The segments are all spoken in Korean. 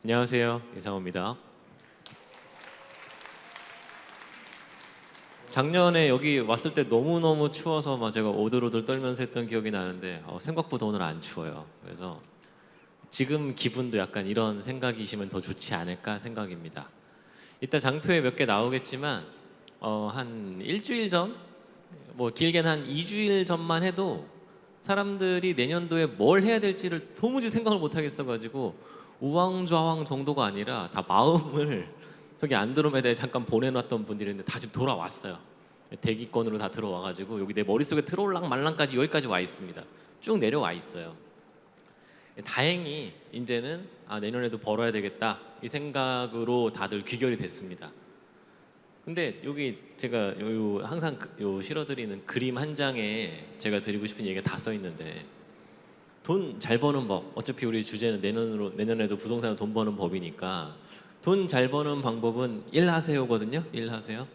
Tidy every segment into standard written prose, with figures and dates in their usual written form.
안녕하세요. 이상호입니다. 작년에 여기 왔을 때 너무너무 추워서 막 제가 오들오들 떨면서 했던 기억이 나는데 생각보다 오늘 안 추워요. 그래서 지금 기분도 약간 이런 생각이시면 더 좋지 않을까 생각입니다. 이따 장표에 몇 개 나오겠지만 한 일주일 전, 뭐 길게는 한 2주일 전만 해도 사람들이 내년도에 뭘 해야 될지를 도무지 생각을 못 하겠어가지고 우왕좌왕 정도가 아니라 다 마음을 저기 안드로메다에 잠깐 보내놨던 분들이 있는데 다 지금 돌아왔어요. 대기권으로 다 들어와가지고 여기 내 머릿속에 들어올랑 말랑까지 여기까지 와 있습니다. 쭉 내려와 있어요. 다행히 이제는 내년에도 벌어야 되겠다 이 생각으로 다들 귀결이 됐습니다. 근데 여기 제가 항상 실어드리는 그림 한 장에 제가 드리고 싶은 얘기가 다 써 있는데, 돈 잘 버는 법, 어차피 우리 주제는 내년에도 부동산으로 돈 버는 법이니까 돈 잘 버는 방법은 일하세요거든요. 일하세요.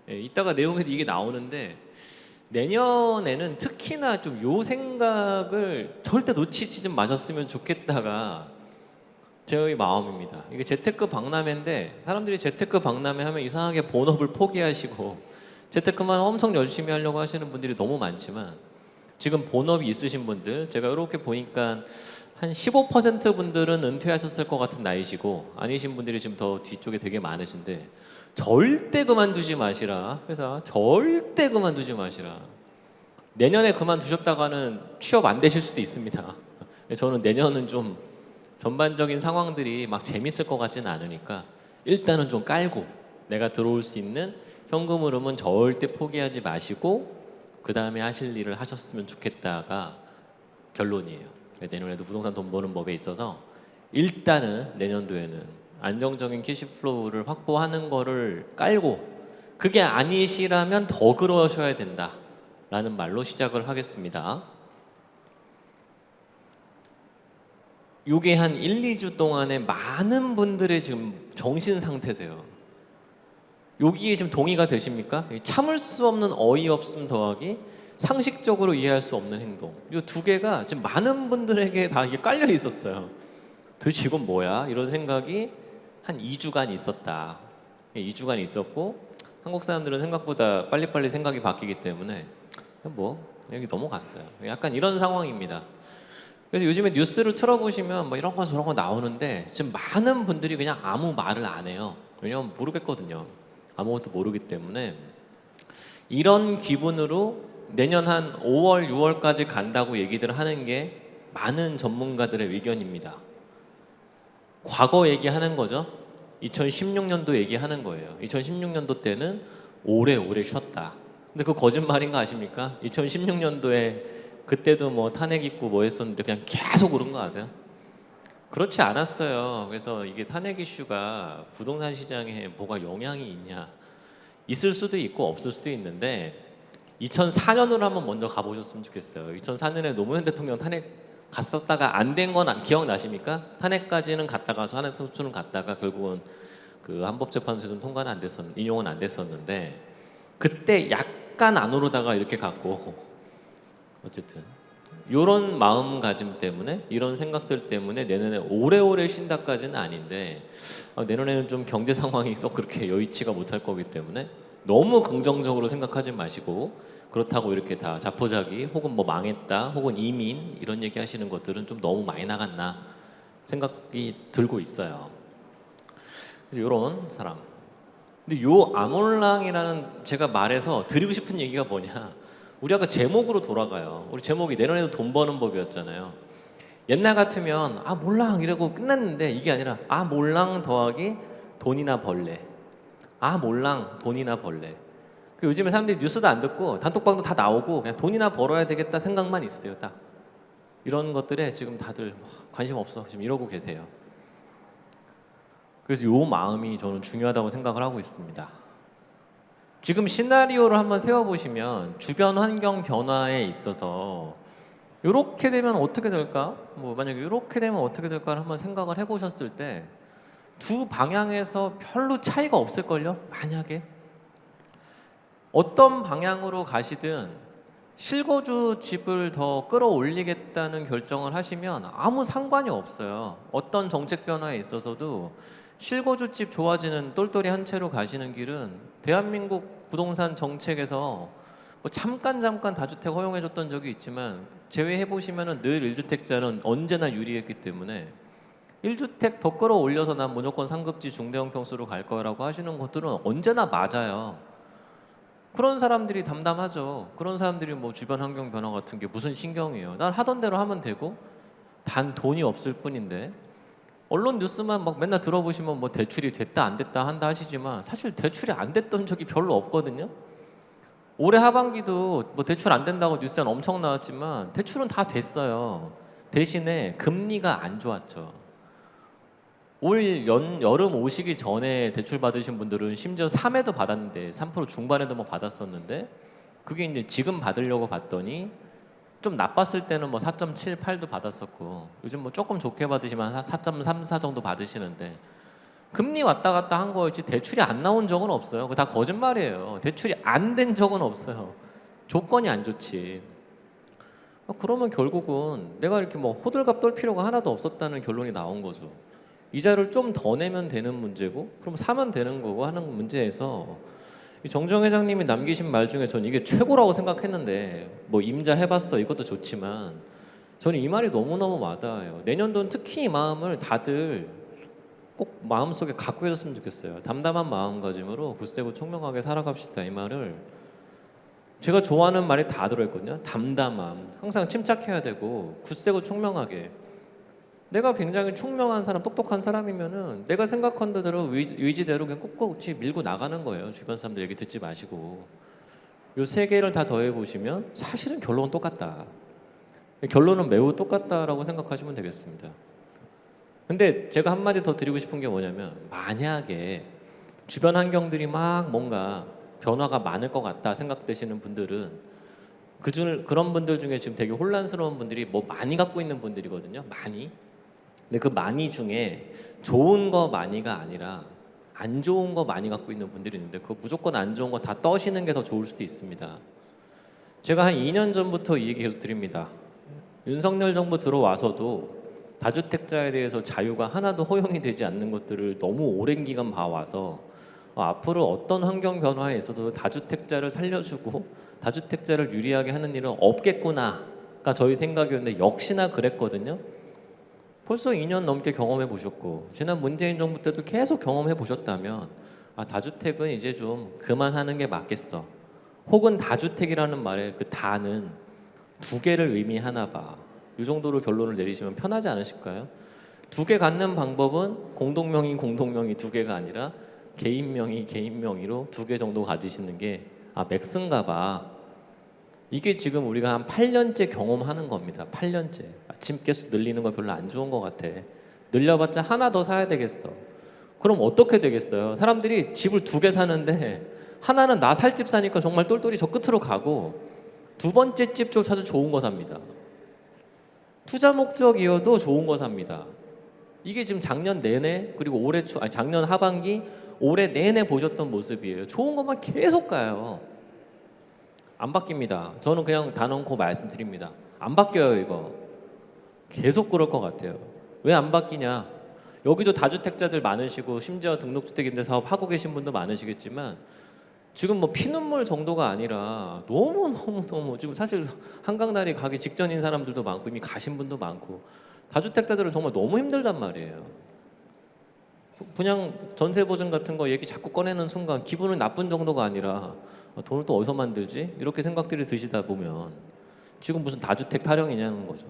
이따가 내용에도 이게 나오는데, 내년에는 특히나 좀 요 생각을 절대 놓치지 좀 마셨으면 좋겠다가 저의 마음입니다. 이게 재테크 박람회인데 사람들이 재테크 박람회 하면 이상하게 본업을 포기하시고 재테크만 엄청 열심히 하려고 하시는 분들이 너무 많지만, 지금 본업이 있으신 분들, 제가 이렇게 보니까 한 15% 분들은 은퇴하셨을 것 같은 나이시고, 아니신 분들이 지금 더 뒤쪽에 되게 많으신데, 절대 그만두지 마시라. 회사 절대 그만두지 마시라. 내년에 그만두셨다가는 취업 안 되실 수도 있습니다. 저는 내년은 좀 전반적인 상황들이 막 재밌을 것 같지는 않으니까 일단은 좀 깔고 내가 들어올 수 있는 현금 흐름은 절대 포기하지 마시고 그 다음에 하실 일을 하셨으면 좋겠다가 결론이에요. 내년에도 부동산 돈 버는 법에 있어서 일단은 내년도에는 안정적인 캐시플로우를 확보하는 거를 깔고, 그게 아니시라면 더 그러셔야 된다 라는 말로 시작을 하겠습니다. 요게 한 1, 2주 동안에 많은 분들의 지금 정신 상태세요. 여기에 지금 동의가 되십니까? 참을 수 없는 어이없음 더하기 상식적으로 이해할 수 없는 행동, 이 두 개가 지금 많은 분들에게 다 이게 깔려 있었어요. 도대체 이건 뭐야? 이런 생각이 한 2주간 있었다. 2주간 있었고, 한국 사람들은 생각보다 빨리빨리 생각이 바뀌기 때문에 여기 넘어갔어요. 약간 이런 상황입니다. 그래서 요즘에 뉴스를 틀어보시면 뭐 이런 거 저런 거 나오는데 지금 많은 분들이 그냥 아무 말을 안 해요. 왜냐면 모르겠거든요. 아무것도 모르기 때문에. 이런 기분으로 내년 한 5월, 6월까지 간다고 얘기들 하는 게 많은 전문가들의 의견입니다. 과거 얘기하는 거죠. 2016년도 얘기하는 거예요. 2016년도 때는 오래오래 쉬었다. 근데 그 거짓말인 거 아십니까? 2016년도에 그때도 뭐 탄핵 있고 뭐 했었는데 그냥 계속 오른 거 아세요? 그렇지 않았어요. 그래서 이게 탄핵 이슈가 부동산 시장에 뭐가 영향이 있냐, 있을 수도 있고 없을 수도 있는데 2004년으로 한번 먼저 가보셨으면 좋겠어요. 2004년에 노무현 대통령 탄핵 갔었다가 안 된 건 기억나십니까? 탄핵까지는 갔다가 탄핵 소추는 갔다가 결국은 그 헌법재판소에서는 통과는 안 인용은 안 됐었는데, 그때 약간 안 오르다가 이렇게 갔고, 어쨌든 이런 마음가짐 때문에, 이런 생각들 때문에 내년에 오래오래 쉰다까지는 아닌데, 내년에는 좀 경제 상황이 썩 그렇게 여의치가 못할 거기 때문에 너무 긍정적으로 생각하지 마시고, 그렇다고 이렇게 다 자포자기 혹은 뭐 망했다 혹은 이민 이런 얘기 하시는 것들은 좀 너무 많이 나갔나 생각이 들고 있어요. 그래서 이런 사람. 근데 요 아몰랑이라는, 제가 말해서 드리고 싶은 얘기가 뭐냐, 우리 아까 제목으로 돌아가요. 우리 제목이 내년에도 돈 버는 법이었잖아요. 옛날 같으면 몰랑 이러고 끝났는데, 이게 아니라 몰랑 더하기 돈이나 벌래. 몰랑 돈이나 벌래. 요즘에 사람들이 뉴스도 안 듣고 단톡방도 다 나오고 그냥 돈이나 벌어야 되겠다 생각만 있어요. 딱 이런 것들에 지금 다들 관심 없어 지금 이러고 계세요. 그래서 요 마음이 저는 중요하다고 생각을 하고 있습니다. 지금 시나리오를 한번 세워보시면 주변 환경 변화에 있어서 이렇게 되면 어떻게 될까? 만약에 이렇게 되면 어떻게 될까를 한번 생각을 해보셨을 때 두 방향에서 별로 차이가 없을걸요? 만약에 어떤 방향으로 가시든 실거주 집을 더 끌어올리겠다는 결정을 하시면 아무 상관이 없어요. 어떤 정책 변화에 있어서도 실거주 집 좋아지는 똘똘이 한 채로 가시는 길은 대한민국 부동산 정책에서 뭐 잠깐 다주택 허용해줬던 적이 있지만 제외해 보시면은 늘 1주택자는 언제나 유리했기 때문에 1주택 더 끌어올려서 난 무조건 상급지 중대형 평수로 갈 거라고 하시는 것들은 언제나 맞아요. 그런 사람들이 담담하죠. 그런 사람들이 뭐 주변 환경 변화 같은 게 무슨 신경이에요. 난 하던 대로 하면 되고 단 돈이 없을 뿐인데 언론 뉴스만 막 맨날 들어보시면 뭐 대출이 됐다 안 됐다 한다 하시지만 사실 대출이 안 됐던 적이 별로 없거든요. 올해 하반기도 뭐 대출 안 된다고 뉴스에 엄청 나왔지만 대출은 다 됐어요. 대신에 금리가 안 좋았죠. 여름 오시기 전에 대출 받으신 분들은 심지어 3에도 받았는데 3% 중반에도 뭐 받았었는데 그게 이제 지금 받으려고 봤더니 좀 나빴을 때는 뭐 4.78도 받았었고 요즘 뭐 조금 좋게 받으시면 4.34 정도 받으시는데 금리 왔다 갔다 한 거였지 대출이 안 나온 적은 없어요. 그거 다 거짓말이에요. 대출이 안 된 적은 없어요. 조건이 안 좋지. 그러면 결국은 내가 이렇게 뭐 호들갑 떨 필요가 하나도 없었다는 결론이 나온 거죠. 이자를 좀 더 내면 되는 문제고 그럼 사면 되는 거고 하는 문제에서 정정 회장님이 남기신 말 중에 전 이게 최고라고 생각했는데 뭐 임자 해봤어 이것도 좋지만 저는 이 말이 너무너무 와닿아요. 내년도는 특히 이 마음을 다들 꼭 마음속에 갖고 계셨으면 좋겠어요. 담담한 마음가짐으로 굳세고 총명하게 살아갑시다 이 말을 제가 좋아하는 말이 다 들어있거든요. 담담함 항상 침착해야 되고 굳세고 총명하게 내가 굉장히 총명한 사람, 똑똑한 사람이면은 내가 생각한 대로 의지대로 그냥 꿋꿋이 밀고 나가는 거예요. 주변 사람들 얘기 듣지 마시고 요 세 개를 다 더해 보시면 사실은 결론은 똑같다. 결론은 매우 똑같다라고 생각하시면 되겠습니다. 근데 제가 한마디 더 드리고 싶은 게 뭐냐면 만약에 주변 환경들이 막 뭔가 변화가 많을 것 같다 생각되시는 분들은 그런 분들 중에 지금 되게 혼란스러운 분들이 뭐 많이 갖고 있는 분들이거든요. 많이. 근데 그 많이 중에 좋은 거 많이가 아니라 안 좋은 거 많이 갖고 있는 분들이 있는데 그거 무조건 안 좋은 거 다 떠시는 게 더 좋을 수도 있습니다. 제가 한 2년 전부터 이 얘기 계속 드립니다. 윤석열 정부 들어와서도 다주택자에 대해서 자유가 하나도 허용이 되지 않는 것들을 너무 오랜 기간 봐와서 앞으로 어떤 환경 변화에 있어서도 다주택자를 살려주고 다주택자를 유리하게 하는 일은 없겠구나가 저희 생각이었는데 역시나 그랬거든요. 벌써 2년 넘게 경험해 보셨고 지난 문재인 정부 때도 계속 경험해 보셨다면 다주택은 이제 좀 그만하는 게 맞겠어. 혹은 다주택이라는 말의 그 다는 두 개를 의미하나 봐. 이 정도로 결론을 내리시면 편하지 않으실까요? 두 개 갖는 방법은 공동명의 두 개가 아니라 개인 명의로 두 개 정도 가지시는 게 맥스인가 봐. 이게 지금 우리가 한 8년째 경험하는 겁니다. 8년째. 아침 개수 늘리는 거 별로 안 좋은 것 같아. 늘려봤자 하나 더 사야 되겠어. 그럼 어떻게 되겠어요? 사람들이 집을 두 개 사는데 하나는 나 살 집 사니까 정말 똘똘이 저 끝으로 가고 두 번째 집조차도 좋은 거 삽니다. 투자 목적이어도 좋은 거 삽니다. 이게 지금 작년 내내 그리고 작년 하반기 올해 내내 보셨던 모습이에요. 좋은 것만 계속 가요. 안 바뀝니다. 저는 그냥 단언코 말씀드립니다. 안 바뀌어요 이거. 계속 그럴 것 같아요. 왜 안 바뀌냐? 여기도 다주택자들 많으시고 심지어 등록주택임대 사업 하고 계신 분도 많으시겠지만 지금 뭐 피눈물 정도가 아니라 너무 지금 사실 한강다리 가기 직전인 사람들도 많고 이미 가신 분도 많고 다주택자들은 정말 너무 힘들단 말이에요. 그냥 전세보증 같은 거 얘기 자꾸 꺼내는 순간 기분은 나쁜 정도가 아니라 돈을 또 어디서 만들지? 이렇게 생각들이 드시다 보면 지금 무슨 다주택 타령이냐는 거죠.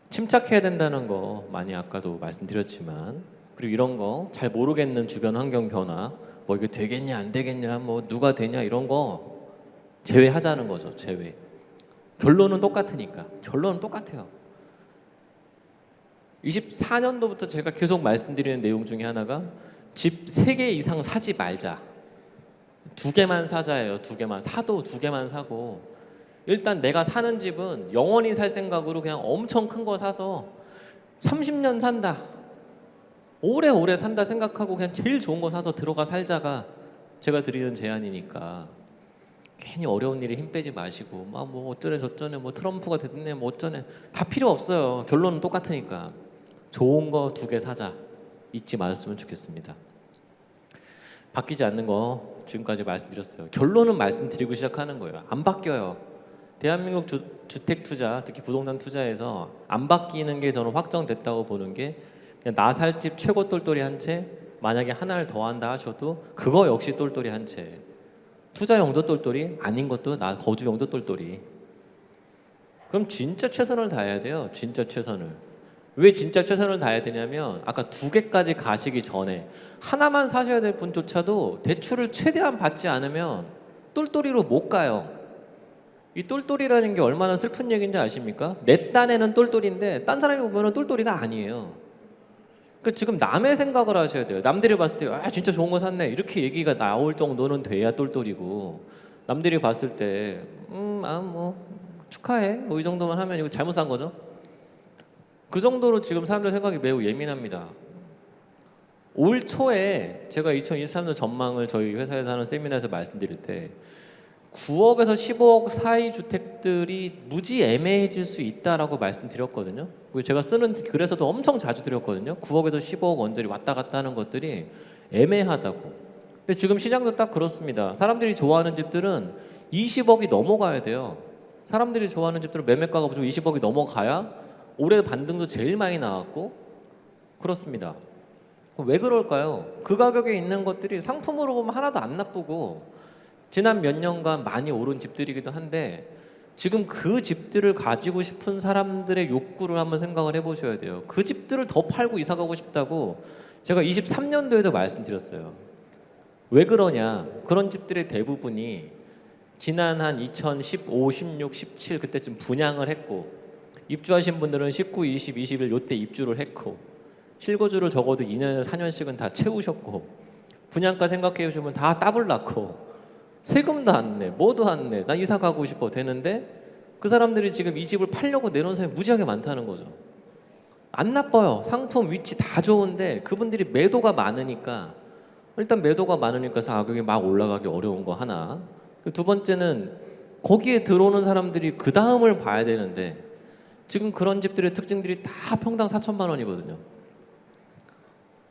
침착해야 된다는 거 많이 아까도 말씀드렸지만 그리고 이런 거 잘 모르겠는 주변 환경 변화 뭐 이게 되겠냐 안 되겠냐 뭐 누가 되냐 이런 거 제외하자는 거죠. 제외. 결론은 똑같으니까. 결론은 똑같아요. 24년도부터 제가 계속 말씀드리는 내용 중에 하나가 집 3개 이상 사지 말자. 2개만 사자예요. 2개만. 사도 2개만 사고 일단 내가 사는 집은 영원히 살 생각으로 그냥 엄청 큰 거 사서 30년 산다. 오래오래 산다 생각하고 그냥 제일 좋은 거 사서 들어가 살자가 제가 드리는 제안이니까 괜히 어려운 일에 힘 빼지 마시고 막 뭐 어쩌네 저쩌네 뭐 트럼프가 됐네 뭐 어쩌네 다 필요 없어요. 결론은 똑같으니까. 좋은 거 2개 사자. 잊지 마셨으면 좋겠습니다. 바뀌지 않는 거 지금까지 말씀드렸어요. 결론은 말씀드리고 시작하는 거예요. 안 바뀌어요. 대한민국 주택 투자, 특히 부동산 투자에서 안 바뀌는 게 저는 확정됐다고 보는 게 그냥 나 살 집 최고 똘똘이 한 채, 만약에 하나를 더 한다 하셔도 그거 역시 똘똘이 한 채. 투자 용도 똘똘이 아닌 것도 나 거주 용도 똘똘이. 그럼 진짜 최선을 다해야 돼요. 진짜 최선을. 왜 진짜 최선을 다해야 되냐면 아까 2개까지 가시기 전에 하나만 사셔야 될 분조차도 대출을 최대한 받지 않으면 똘똘이로 못 가요. 이 똘똘이라는 게 얼마나 슬픈 얘기인지 아십니까? 내 딴에는 똘똘인데 딴 사람이 보면 똘똘이가 아니에요. 그 지금 남의 생각을 하셔야 돼요. 남들이 봤을 때 아 진짜 좋은 거 샀네 이렇게 얘기가 나올 정도는 돼야 똘똘이고 남들이 봤을 때 뭐 축하해 뭐 이 정도만 하면 이거 잘못 산 거죠. 그 정도로 지금 사람들 생각이 매우 예민합니다. 올 초에 제가 2023년 전망을 저희 회사에서 하는 세미나에서 말씀드릴 때 9억에서 15억 사이 주택들이 무지 애매해질 수 있다라고 말씀드렸거든요. 제가 쓰는 글에서도 엄청 자주 드렸거든요. 9억에서 15억 언저리 왔다 갔다 하는 것들이 애매하다고. 근데 지금 시장도 딱 그렇습니다. 사람들이 좋아하는 집들은 20억이 넘어가야 돼요. 사람들이 좋아하는 집들은 매매가가 무조건 20억이 넘어가야 올해 반등도 제일 많이 나왔고 그렇습니다. 왜 그럴까요? 그 가격에 있는 것들이 상품으로 보면 하나도 안 나쁘고 지난 몇 년간 많이 오른 집들이기도 한데 지금 그 집들을 가지고 싶은 사람들의 욕구를 한번 생각을 해보셔야 돼요. 그 집들을 더 팔고 이사 가고 싶다고 제가 23년도에도 말씀드렸어요. 왜 그러냐? 그런 집들의 대부분이 지난 한 2015, 16, 17 그때쯤 분양을 했고 입주하신 분들은 19, 20, 21 요때 입주를 했고 실거주를 적어도 2년, 4년씩은 다 채우셨고 분양가 생각해 보시면 다 따블 났고 세금도 안 내, 뭐도 안 내, 나 이사 가고 싶어 되는데 그 사람들이 지금 이 집을 팔려고 내놓은 사람이 무지하게 많다는 거죠. 안 나빠요. 상품, 위치 다 좋은데 그분들이 매도가 많으니까 일단 매도가 많으니까 가격이 막 올라가기 어려운 거 하나. 2번째는 거기에 들어오는 사람들이 그 다음을 봐야 되는데 지금 그런 집들의 특징들이 다 평당 4천만 원이거든요.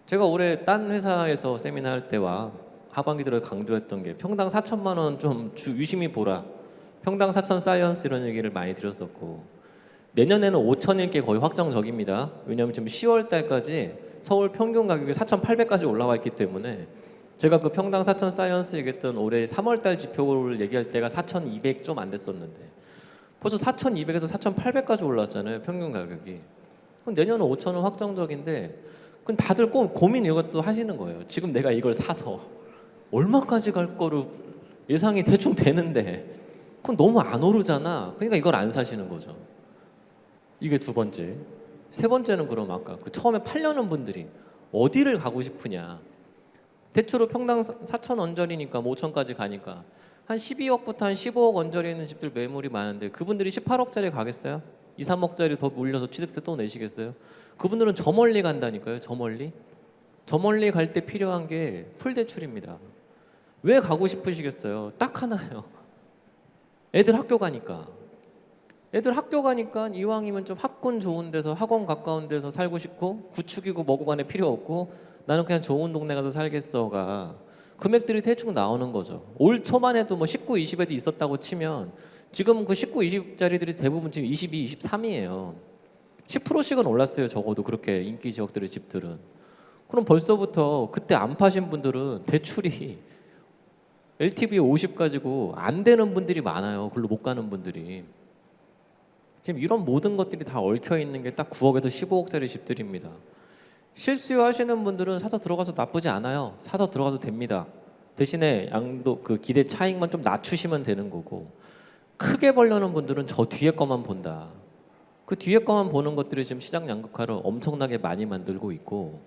제가 올해 딴 회사에서 세미나 할 때와 하반기 들어 강조했던 게 평당 4천만 원 좀 유심히 보라. 평당 4천 사이언스 이런 얘기를 많이 드렸었고 내년에는 5천일 게 거의 확정적입니다. 왜냐하면 지금 10월 달까지 서울 평균 가격이 4,800까지 올라와 있기 때문에 제가 그 평당 4천 사이언스 얘기했던 올해 3월 달 지표를 얘기할 때가 4,200 좀 안 됐었는데 벌써 4,200에서 4,800까지 올랐잖아요. 평균 가격이. 그럼 내년은 5천은 확정적인데 그럼 다들 꼭 고민 이것도 하시는 거예요. 지금 내가 이걸 사서 얼마까지 갈 거로 예상이 대충 되는데 그건 너무 안 오르잖아. 그러니까 이걸 안 사시는 거죠. 이게 2번째. 3번째는 그럼 아까 그 처음에 팔려는 분들이 어디를 가고 싶으냐. 대체로 평당 4천 언저리니까 5천까지 가니까 한 12억부터 한 15억 언저리 있는 집들 매물이 많은데 그분들이 18억짜리 가겠어요? 2, 3억짜리 더 물려서 취득세 또 내시겠어요? 그분들은 저 멀리 간다니까요. 저 멀리. 저 멀리 갈 때 필요한 게 풀대출입니다. 왜 가고 싶으시겠어요? 딱 하나요. 애들 학교 가니까. 애들 학교 가니까 이왕이면 좀 학군 좋은 데서 학원 가까운 데서 살고 싶고 구축이고 뭐고 간에 필요 없고 나는 그냥 좋은 동네 가서 살겠어가 금액들이 대충 나오는 거죠. 올 초만 해도 뭐 19, 20에도 있었다고 치면 지금 그 19, 20짜리들이 대부분 지금 22, 23이에요. 10%씩은 올랐어요. 적어도 그렇게 인기 지역들의 집들은. 그럼 벌써부터 그때 안 파신 분들은 대출이 LTV 50 가지고 안 되는 분들이 많아요. 글로 못 가는 분들이. 지금 이런 모든 것들이 다 얽혀 있는 게 딱 9억에서 15억짜리 집들입니다. 실수요하시는 분들은 사서 들어가서 나쁘지 않아요. 사서 들어가도 됩니다. 대신에 양도 그 기대 차익만 좀 낮추시면 되는 거고 크게 벌려는 분들은 저 뒤에 거만 본다. 그 뒤에 거만 보는 것들이 지금 시장 양극화를 엄청나게 많이 만들고 있고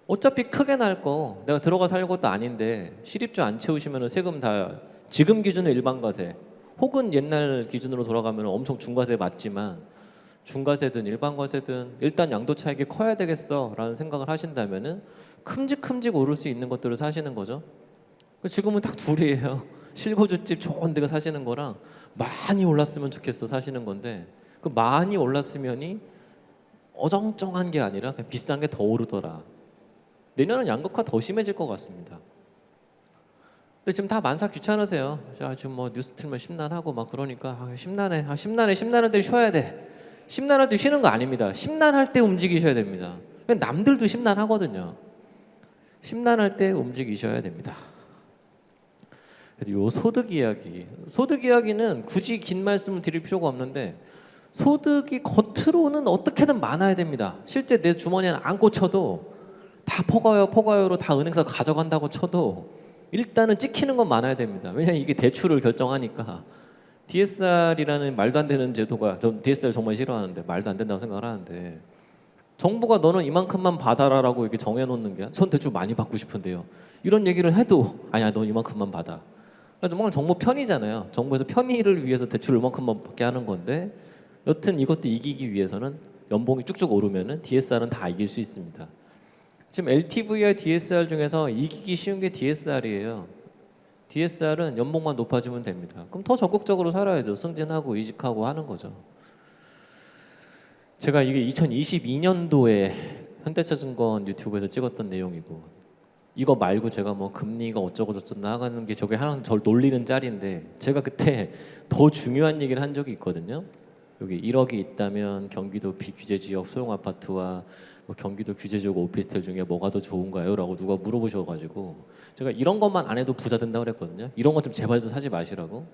어차피 크게 날 거 내가 들어가 살 것도 아닌데 실입주 안 채우시면 세금 다 지금 기준은 일반과세 혹은 옛날 기준으로 돌아가면 엄청 중과세 맞지만 중과세든 일반과세든 일단 양도 차익이 커야 되겠어 라는 생각을 하신다면 큼직큼직 오를 수 있는 것들을 사시는 거죠. 지금은 딱 둘이에요. 실고주집 좋은 데가 사시는 거랑 많이 올랐으면 좋겠어 사시는 건데 그 많이 올랐으면이 어정쩡한 게 아니라 그냥 비싼 게 더 오르더라. 내년은 양극화 더 심해질 것 같습니다. 근데 지금 다 만사 귀찮으세요. 자, 지금 뭐 뉴스 틀면 심란하고 막 그러니까 심란해. 심란할 때 쉬어야 돼. 심란할 때 쉬는 거 아닙니다. 심란할 때 움직이셔야 됩니다. 남들도 심란하거든요. 심란할 때 움직이셔야 됩니다. 요 소득 이야기는 굳이 긴 말씀을 드릴 필요가 없는데 소득이 겉으로는 어떻게든 많아야 됩니다. 실제 내 주머니에 안 꽂혀도 다 포가요로 다 은행에서 가져간다고 쳐도 일단은 찍히는 건 많아야 됩니다. 왜냐하면 이게 대출을 결정하니까. DSR이라는 말도 안 되는 제도가, 전 DSR 정말 싫어하는데 말도 안 된다고 생각을 하는데 정부가 너는 이만큼만 받아라라고 이렇게 정해놓는 게 전 대출 많이 받고 싶은데요. 이런 얘기를 해도 아니야 넌 이만큼만 받아. 정말 정부 편의잖아요. 정부에서 편의를 위해서 대출을 이만큼만 받게 하는 건데 여튼 이것도 이기기 위해서는 연봉이 쭉쭉 오르면은 DSR은 다 이길 수 있습니다. 지금 LTV와 DSR 중에서 이기기 쉬운 게 DSR이에요. DSR은 연봉만 높아지면 됩니다. 그럼 더 적극적으로 살아야죠. 승진하고 이직하고 하는 거죠. 제가 이게 2022년도에 현대차증권 유튜브에서 찍었던 내용이고 이거 말고 제가 뭐 금리가 어쩌고 저쩌고 나가는 게 저게 하나 저를 놀리는 짤인데 제가 그때 더 중요한 얘기를 한 적이 있거든요. 여기 1억이 있다면 경기도 비규제 지역 소형 아파트와 뭐 경기도 규제 지역 오피스텔 중에 뭐가 더 좋은가요? 라고 누가 물어보셔가지고 제가 이런 것만 안 해도 부자 된다고 그랬거든요. 이런 것 좀 제발 좀 사지 마시라고.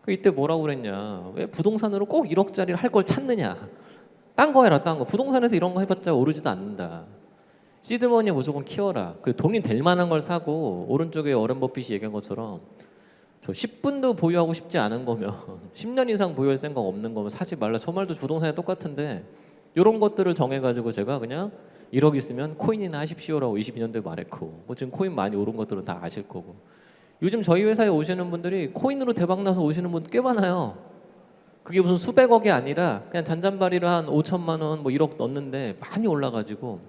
이때 뭐라고 그랬냐. 왜 부동산으로 꼭 1억짜리를 할 걸 찾느냐. 딴 거 해라 딴 거. 부동산에서 이런 거 해봤자 오르지도 않는다. 시드머니 무조건 키워라. 그리고 돈이 될 만한 걸 사고 오른쪽에 워런 버핏이 얘기한 것처럼 저 10분도 보유하고 싶지 않은 거면 10년 이상 보유할 생각 없는 거면 사지 말라. 저 말도 부동산에 똑같은데 이런 것들을 정해가지고 제가 그냥 1억 있으면 코인이나 하십시오라고 22년도에 말했고 뭐 지금 코인 많이 오른 것들은 다 아실 거고 요즘 저희 회사에 오시는 분들이 코인으로 대박나서 오시는 분 꽤 많아요. 그게 무슨 수백억이 아니라 그냥 잔잔바리로 한 5천만 원 뭐 1억 넣었는데 많이 올라가지고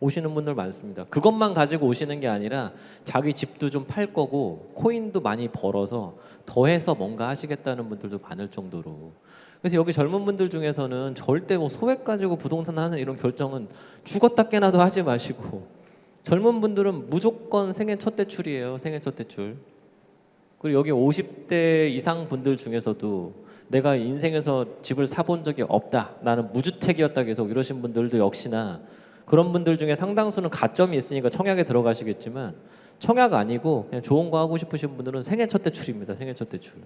오시는 분들 많습니다. 그것만 가지고 오시는 게 아니라 자기 집도 좀 팔 거고 코인도 많이 벌어서 더해서 뭔가 하시겠다는 분들도 많을 정도로 그래서 여기 젊은 분들 중에서는 절대 뭐 소액 가지고 부동산 하는 이런 결정은 죽었다 깨나도 하지 마시고 젊은 분들은 무조건 생애 첫 대출이에요. 생애 첫 대출. 그리고 여기 50대 이상 분들 중에서도 내가 인생에서 집을 사본 적이 없다. 나는 무주택이었다 계속 이러신 분들도 역시나 그런 분들 중에 상당수는 가점이 있으니까 청약에 들어가시겠지만 청약 아니고 그냥 좋은 거 하고 싶으신 분들은 생애 첫 대출입니다. 생애 첫 대출.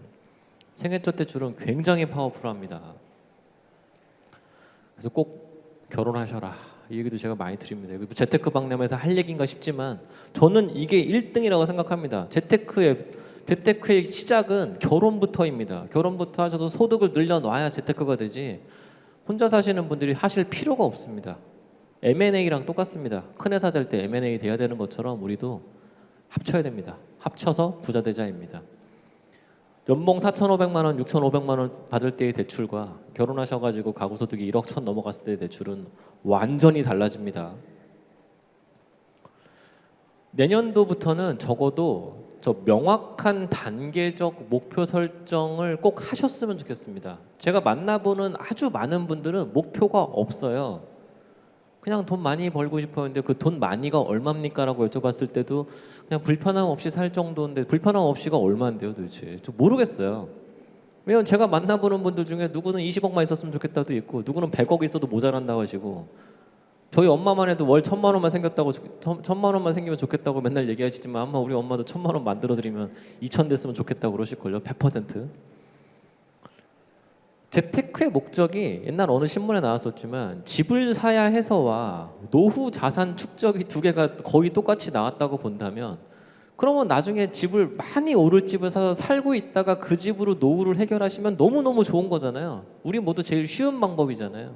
생애 첫 대출은 굉장히 파워풀합니다. 그래서 꼭 결혼하셔라. 이 얘기도 제가 많이 드립니다. 재테크 박람회에서 할 얘기인가 싶지만 저는 이게 1등이라고 생각합니다. 재테크의 시작은 결혼부터입니다. 결혼부터 하셔서 소득을 늘려놔야 재테크가 되지 혼자 사시는 분들이 하실 필요가 없습니다. M&A랑 똑같습니다. 큰 회사 될 때 M&A 돼야 되는 것처럼 우리도 합쳐야 됩니다. 합쳐서 부자 되자입니다. 연봉 4,500만 원, 6,500만 원 받을 때의 대출과 결혼하셔가지고 가구 소득이 1억 1천 넘어갔을 때의 대출은 완전히 달라집니다. 내년도부터는 적어도 저 명확한 단계적 목표 설정을 꼭 하셨으면 좋겠습니다. 제가 만나보는 아주 많은 분들은 목표가 없어요. 그냥 돈 많이 벌고 싶었는데 그 돈 많이가 얼마입니까? 라고 여쭤봤을 때도 그냥 불편함 없이 살 정도인데 불편함 없이가 얼마인데요 도대체? 좀 모르겠어요. 왜냐면 제가 만나보는 분들 중에 누구는 20억만 있었으면 좋겠다도 있고 누구는 100억 있어도 모자란다고 하시고 저희 엄마만 해도 월 1,000만 원만 생겼다고 1,000만 원만 생기면 좋겠다고 맨날 얘기하시지만 아마 우리 엄마도 1,000만 원 만들어드리면 2,000 됐으면 좋겠다고 그러실걸요. 100%. 재테크의 목적이 옛날 어느 신문에 나왔었지만 집을 사야 해서와 노후 자산 축적이 두 개가 거의 똑같이 나왔다고 본다면 그러면 나중에 집을 많이 오를 집을 사서 살고 있다가 그 집으로 노후를 해결하시면 너무너무 좋은 거잖아요. 우리 모두 제일 쉬운 방법이잖아요.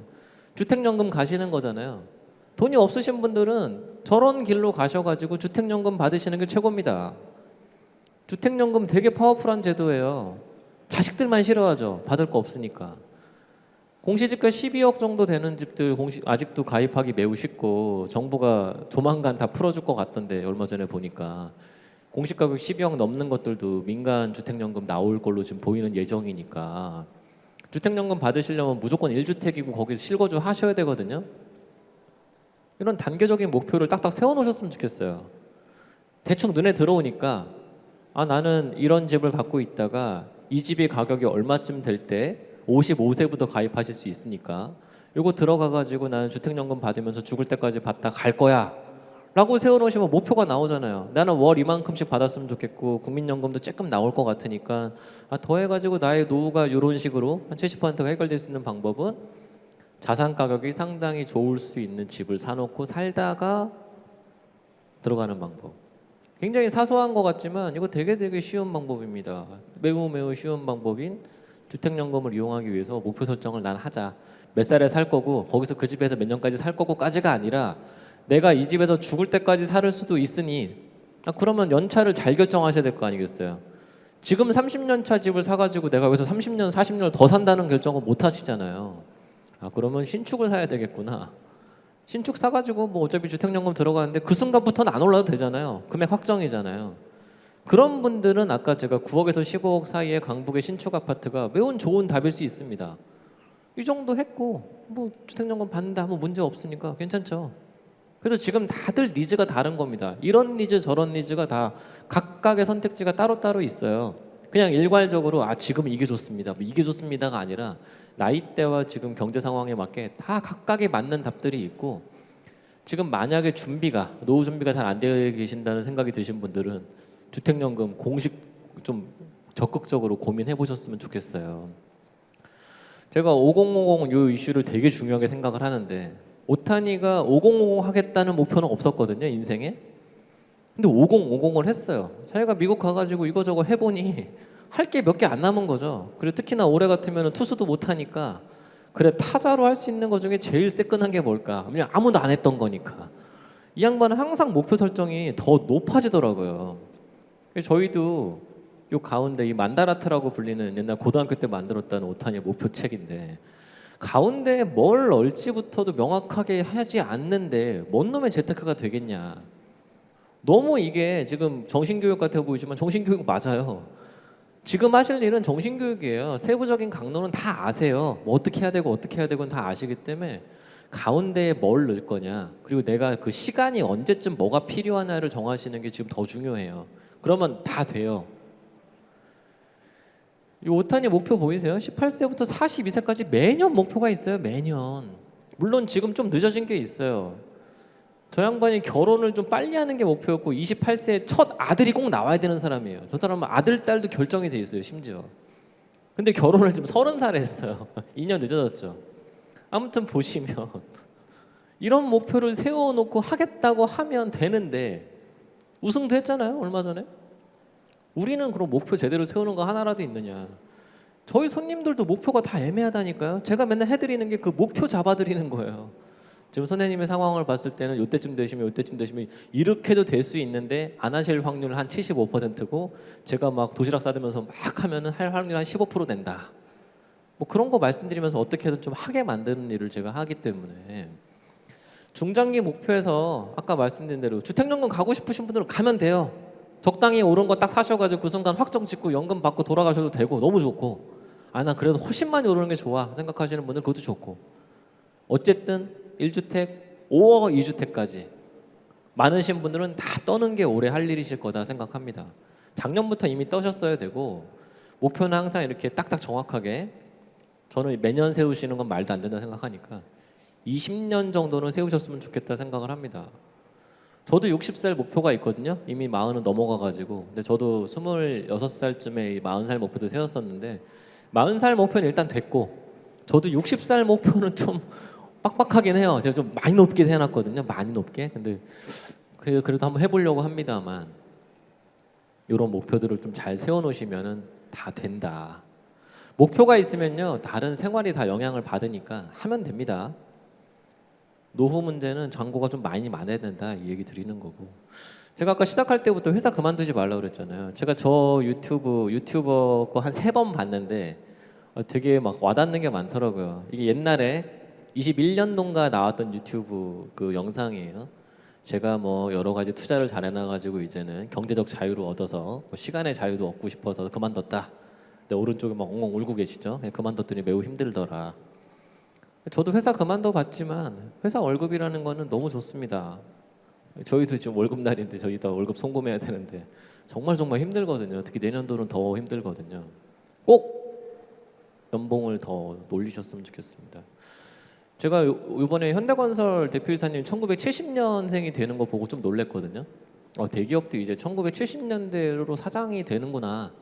주택연금 가시는 거잖아요. 돈이 없으신 분들은 저런 길로 가셔가지고 주택연금 받으시는 게 최고입니다. 주택연금 되게 파워풀한 제도예요. 자식들만 싫어하죠. 받을 거 없으니까. 공시지가 12억 정도 되는 집들 아직도 가입하기 매우 쉽고 정부가 조만간 다 풀어줄 것 같던데 얼마 전에 보니까 공시 가격 12억 넘는 것들도 민간 주택연금 나올 걸로 지금 보이는 예정이니까 주택연금 받으시려면 무조건 1주택이고 거기서 실거주 하셔야 되거든요. 이런 단계적인 목표를 딱딱 세워놓으셨으면 좋겠어요. 대충 눈에 들어오니까 아 나는 이런 집을 갖고 있다가 이 집의 가격이 얼마쯤 될 때 55세부터 가입하실 수 있으니까 요거 들어가가지고 나는 주택연금 받으면서 죽을 때까지 받다 갈 거야 라고 세워놓으시면 목표가 나오잖아요. 나는 월 이만큼씩 받았으면 좋겠고 국민연금도 조금 나올 것 같으니까 더 해가지고 나의 노후가 이런 식으로 한 70%가 해결될 수 있는 방법은 자산 가격이 상당히 좋을 수 있는 집을 사놓고 살다가 들어가는 방법. 굉장히 사소한 것 같지만 이거 되게 쉬운 방법입니다. 매우 쉬운 방법인 주택연금을 이용하기 위해서 목표 설정을 난 하자. 몇 살에 살 거고 거기서 그 집에서 몇 년까지 살 거고까지가 아니라 내가 이 집에서 죽을 때까지 살 수도 있으니 그러면 연차를 잘 결정하셔야 될 거 아니겠어요. 지금 30년 차 집을 사가지고 내가 여기서 30년 40년을 더 산다는 결정을 못 하시잖아요. 그러면 신축을 사야 되겠구나. 신축 사가지고 뭐 어차피 주택연금 들어가는데 그 순간부터는 안 올라도 되잖아요. 금액 확정이잖아요. 그런 분들은 아까 제가 9억에서 15억 사이의 강북의 신축 아파트가 매우 좋은 답일 수 있습니다. 이 정도 했고 뭐 주택연금 받는다 하면 문제 없으니까 괜찮죠. 그래서 지금 다들 니즈가 다른 겁니다. 이런 니즈 저런 니즈가 다 각각의 선택지가 따로따로 있어요. 그냥 일괄적으로 지금 이게 좋습니다. 이게 좋습니다가 아니라 나이대와 지금 경제 상황에 맞게 다 각각에 맞는 답들이 있고 지금 만약에 노후 준비가 잘 안 되어 계신다는 생각이 드신 분들은 주택연금 공식 좀 적극적으로 고민해 보셨으면 좋겠어요. 제가 5050 요 이슈를 되게 중요하게 생각을 하는데 오타니가 5050 하겠다는 목표는 없었거든요 인생에. 근데 5050을 했어요. 자기가 미국 가가지고 이거저거 해보니 할 게 몇 개 안 남은 거죠. 그리고 특히나 올해 같으면 투수도 못 하니까 그래 타자로 할 수 있는 것 중에 제일 새끈한 게 뭘까? 그냥 아무도 안 했던 거니까. 이 양반은 항상 목표 설정이 더 높아지더라고요. 저희도 요 가운데 이 만다라트라고 불리는 옛날 고등학교 때 만들었다는 오타니의 목표책인데 가운데에 뭘 넣을지부터도 명확하게 하지 않는데 뭔 놈의 재테크가 되겠냐. 너무 이게 지금 정신교육 같아 보이지만 정신교육 맞아요. 지금 하실 일은 정신교육이에요. 세부적인 강론은 다 아세요. 뭐 어떻게 해야 되고 어떻게 해야 되고는 다 아시기 때문에 가운데에 뭘 넣을 거냐 그리고 내가 그 시간이 언제쯤 뭐가 필요하냐를 정하시는 게 지금 더 중요해요. 그러면 다 돼요. 이 오타니 목표 보이세요? 18세부터 42세까지 매년 목표가 있어요. 매년. 물론 지금 좀 늦어진 게 있어요. 저 양반이 결혼을 좀 빨리 하는 게 목표였고 28세에 첫 아들이 꼭 나와야 되는 사람이에요. 저 사람은 아들, 딸도 결정이 돼 있어요. 심지어. 근데 결혼을 지금 30살에 했어요. 2년 늦어졌죠. 아무튼 보시면 이런 목표를 세워놓고 하겠다고 하면 되는데 우승도 했잖아요. 얼마 전에. 우리는 그럼 목표 제대로 세우는 거 하나라도 있느냐. 저희 손님들도 목표가 다 애매하다니까요. 제가 맨날 해드리는 게 그 목표 잡아드리는 거예요. 지금 선생님의 상황을 봤을 때는 이때쯤 되시면 이렇게도 될 수 있는데 안 하실 확률 한 75%고 제가 막 도시락 싸들면서 막 하면은 할 확률 한 15% 된다. 뭐 그런 거 말씀드리면서 어떻게든 좀 하게 만드는 일을 제가 하기 때문에 중장기 목표에서 아까 말씀드린 대로 주택연금 가고 싶으신 분들은 가면 돼요. 적당히 오른 거 딱 사셔가지고 그 순간 확정 짓고 연금 받고 돌아가셔도 되고 너무 좋고 난 그래도 훨씬 많이 오르는 게 좋아 생각하시는 분들 그것도 좋고 어쨌든 1주택, 5억 2주택까지 많으신 분들은 다 떠는 게 올해 할 일이실 거다 생각합니다. 작년부터 이미 떠셨어야 되고 목표는 항상 이렇게 딱딱 정확하게 저는 매년 세우시는 건 말도 안 된다 생각하니까 20년 정도는 세우셨으면 좋겠다 생각을 합니다. 저도 60살 목표가 있거든요. 이미 40은 넘어가가지고. 근데 저도 26살쯤에 40살 목표도 세웠었는데 40살 목표는 일단 됐고 저도 60살 목표는 좀 빡빡하긴 해요. 제가 좀 많이 높게 해놨거든요. 많이 높게. 근데 그래도 한번 해보려고 합니다만 이런 목표들을 좀 잘 세워놓으시면은 다 된다. 목표가 있으면요. 다른 생활이 다 영향을 받으니까 하면 됩니다. 노후 문제는 잔고가 좀 많이 많아야 된다 이 얘기 드리는 거고 제가 아까 시작할 때부터 회사 그만두지 말라고 그랬잖아요. 제가 저 유튜버 거 한 3번 봤는데 되게 막 와닿는 게 많더라고요. 이게 옛날에 21년도인가 나왔던 유튜브 그 영상이에요. 제가 뭐 여러 가지 투자를 잘 해놔가지고 이제는 경제적 자유를 얻어서 뭐 시간의 자유도 얻고 싶어서 그만뒀다. 근데 오른쪽에 막 엉엉 울고 계시죠? 그만뒀더니 매우 힘들더라. 저도 회사 그만둬 봤지만 회사 월급이라는 거는 너무 좋습니다. 저희도 지금 월급날인데 저희도 월급 송금해야 되는데 정말 힘들거든요. 특히 내년도는 더 힘들거든요. 꼭 연봉을 더 올리셨으면 좋겠습니다. 제가 이번에 현대건설 대표이사님 1970년생이 되는 거 보고 좀 놀랬거든요. 대기업도 이제 1970년대로 사장이 되는구나.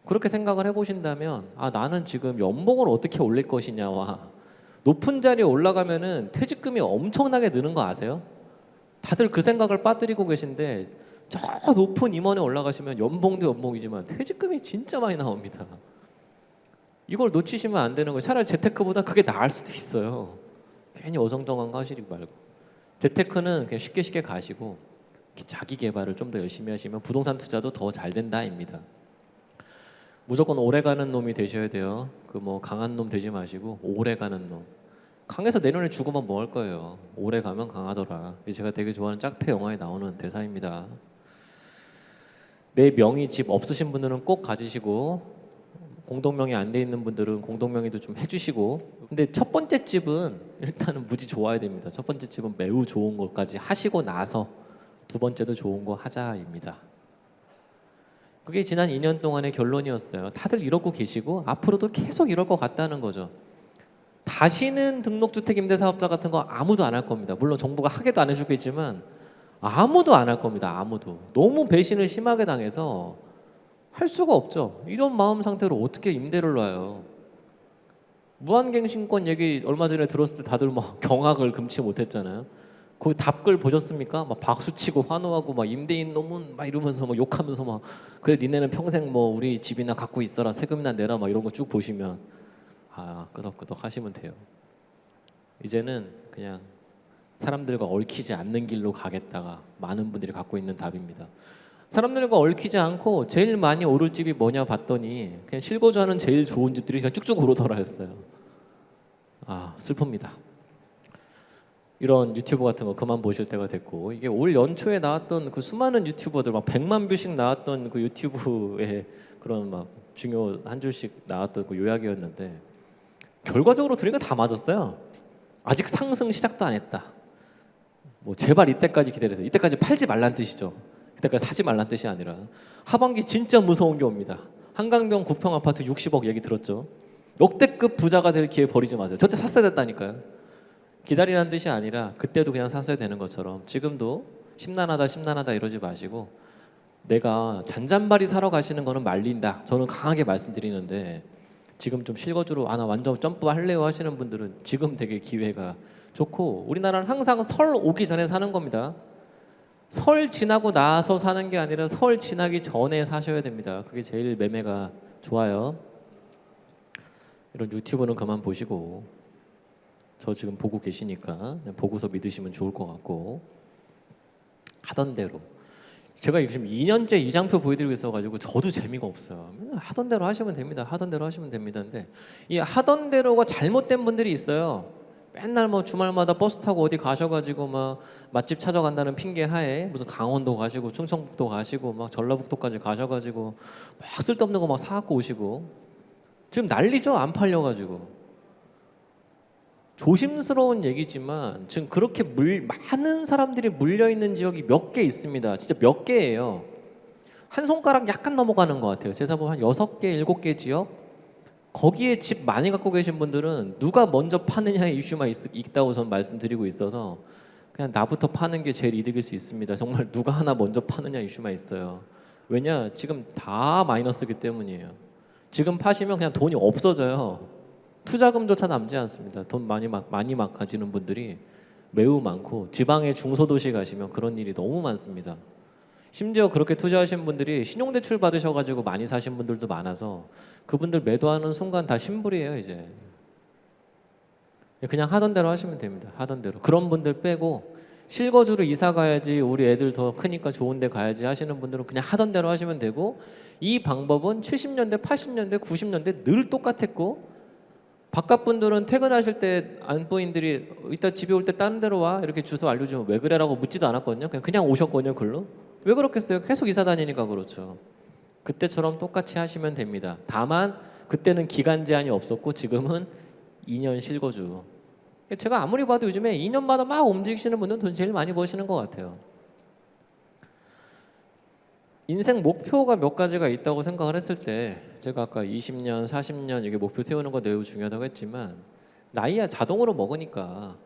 그렇게 생각을 해보신다면 나는 지금 연봉을 어떻게 올릴 것이냐와 높은 자리에 올라가면은 퇴직금이 엄청나게 느는 거 아세요? 다들 그 생각을 빠뜨리고 계신데 저 높은 임원에 올라가시면 연봉도 연봉이지만 퇴직금이 진짜 많이 나옵니다. 이걸 놓치시면 안 되는 거예요. 차라리 재테크보다 그게 나을 수도 있어요. 괜히 어정쩡한 거 하시지 말고. 재테크는 그냥 쉽게 가시고 자기 개발을 좀 더 열심히 하시면 부동산 투자도 더 잘 된다입니다. 무조건 오래가는 놈이 되셔야 돼요. 그 뭐 강한 놈 되지 마시고 오래가는 놈. 강해서 내년에 죽으면 뭐 할 거예요. 오래 가면 강하더라. 제가 되게 좋아하는 짝패 영화에 나오는 대사입니다. 내 명의 집 없으신 분들은 꼭 가지시고 공동명의 안 돼 있는 분들은 공동명의도 좀 해주시고. 근데 첫 번째 집은 일단은 무지 좋아야 됩니다. 첫 번째 집은 매우 좋은 것까지 하시고 나서 두 번째도 좋은 거 하자입니다. 그게 지난 2년 동안의 결론이었어요. 다들 이러고 계시고 앞으로도 계속 이럴 것 같다는 거죠. 다시는 등록주택 임대사업자 같은 거 아무도 안 할 겁니다. 물론 정부가 하게도 안 해주겠지만 아무도 안 할 겁니다. 아무도. 너무 배신을 심하게 당해서 할 수가 없죠. 이런 마음 상태로 어떻게 임대를 놔요. 무한갱신권 얘기 얼마 전에 들었을 때 다들 막 경악을 금치 못했잖아요. 그 답글 보셨습니까? 막 박수치고 환호하고 막 임대인 놈은 막 이러면서 막 욕하면서 막 그래 니네는 평생 뭐 우리 집이나 갖고 있어라 세금이나 내라 막 이런 거 쭉 보시면 끄덕끄덕 하시면 돼요. 이제는 그냥 사람들과 얽히지 않는 길로 가겠다가 많은 분들이 갖고 있는 답입니다. 사람들과 얽히지 않고 제일 많이 오를 집이 뭐냐 봤더니 그냥 실거주하는 제일 좋은 집들이 그냥 쭉쭉 오르더라 했어요. 슬픕니다. 이런 유튜브 같은 거 그만 보실 때가 됐고, 이게 올 연초에 나왔던 그 수많은 유튜버들 막 100만 뷰씩 나왔던 그 유튜브의 그런 막 중요 한 줄씩 나왔던 그 요약이었는데 결과적으로 들으니까 다 맞았어요. 아직 상승 시작도 안 했다. 뭐 제발 이때까지 기다려서, 이때까지 팔지 말란 뜻이죠. 이때까지 사지 말란 뜻이 아니라 하반기 진짜 무서운 게 옵니다. 한강변 9평 아파트 60억 얘기 들었죠. 역대급 부자가 될 기회 버리지 마세요. 저때 샀어야 됐다니까요. 기다리라는 뜻이 아니라 그때도 그냥 샀어야 되는 것처럼 지금도 심란하다 이러지 마시고, 내가 잔잔바리 사러 가시는 거는 말린다. 저는 강하게 말씀드리는데 지금 좀 실거주로 나 완전 점프할래요 하시는 분들은 지금 되게 기회가 좋고, 우리나라는 항상 설 오기 전에 사는 겁니다. 설 지나고 나서 사는 게 아니라 설 지나기 전에 사셔야 됩니다. 그게 제일 매매가 좋아요. 이런 유튜브는 그만 보시고 저 지금 보고 계시니까 그냥 보고서 믿으시면 좋을 것 같고, 하던 대로 제가 지금 2년째 이장표 보여드리고 있어가지고 저도 재미가 없어요. 하던 대로 하시면 됩니다. 하던 대로 하시면 됩니다. 근데 이 하던 대로가 잘못된 분들이 있어요. 맨날 뭐 주말마다 버스 타고 어디 가셔가지고 막 맛집 찾아간다는 핑계 하에 무슨 강원도 가시고 충청북도 가시고 막 전라북도까지 가셔가지고 막 쓸데없는 거 막 사갖고 오시고 지금 난리죠. 안 팔려가지고. 조심스러운 얘기지만 지금 그렇게 많은 사람들이 물려있는 지역이 몇 개 있습니다. 진짜 몇 개예요. 한 손가락 약간 넘어가는 것 같아요. 제가 보면 한 6개, 7개 지역, 거기에 집 많이 갖고 계신 분들은 누가 먼저 파느냐의 이슈만 있다고 저는 말씀드리고 있어서 그냥 나부터 파는 게 제일 이득일 수 있습니다. 정말 누가 하나 먼저 파느냐 이슈만 있어요. 왜냐? 지금 다 마이너스기 때문이에요. 지금 파시면 그냥 돈이 없어져요. 투자금조차 남지 않습니다. 돈 많이 막 가지는 분들이 매우 많고, 지방의 중소도시 가시면 그런 일이 너무 많습니다. 심지어 그렇게 투자하신 분들이 신용대출 받으셔가지고 많이 사신 분들도 많아서 그분들 매도하는 순간 다 신불이에요. 이제 그냥 하던 대로 하시면 됩니다. 하던 대로. 그런 분들 빼고 실거주로 이사 가야지 우리 애들 더 크니까 좋은 데 가야지 하시는 분들은 그냥 하던 대로 하시면 되고, 이 방법은 70년대, 80년대, 90년대 늘 똑같았고 바깥 분들은 퇴근하실 때 안부인들이 이따 집에 올 때 다른 데로 와 이렇게 주소 알려주면 왜 그래라고 묻지도 않았거든요. 그냥 오셨거든요, 글로. 왜 그렇겠어요? 계속 이사 다니니까 그렇죠. 그때처럼 똑같이 하시면 됩니다. 다만 그때는 기간 제한이 없었고 지금은 2년 실거주. 제가 아무리 봐도 요즘에 2년마다 막 움직이시는 분은 돈 제일 많이 버시는 것 같아요. 인생 목표가 몇 가지가 있다고 생각을 했을 때 제가 아까 20년, 40년 이게 목표 세우는 거 매우 중요하다고 했지만 나이야 자동으로 먹으니까.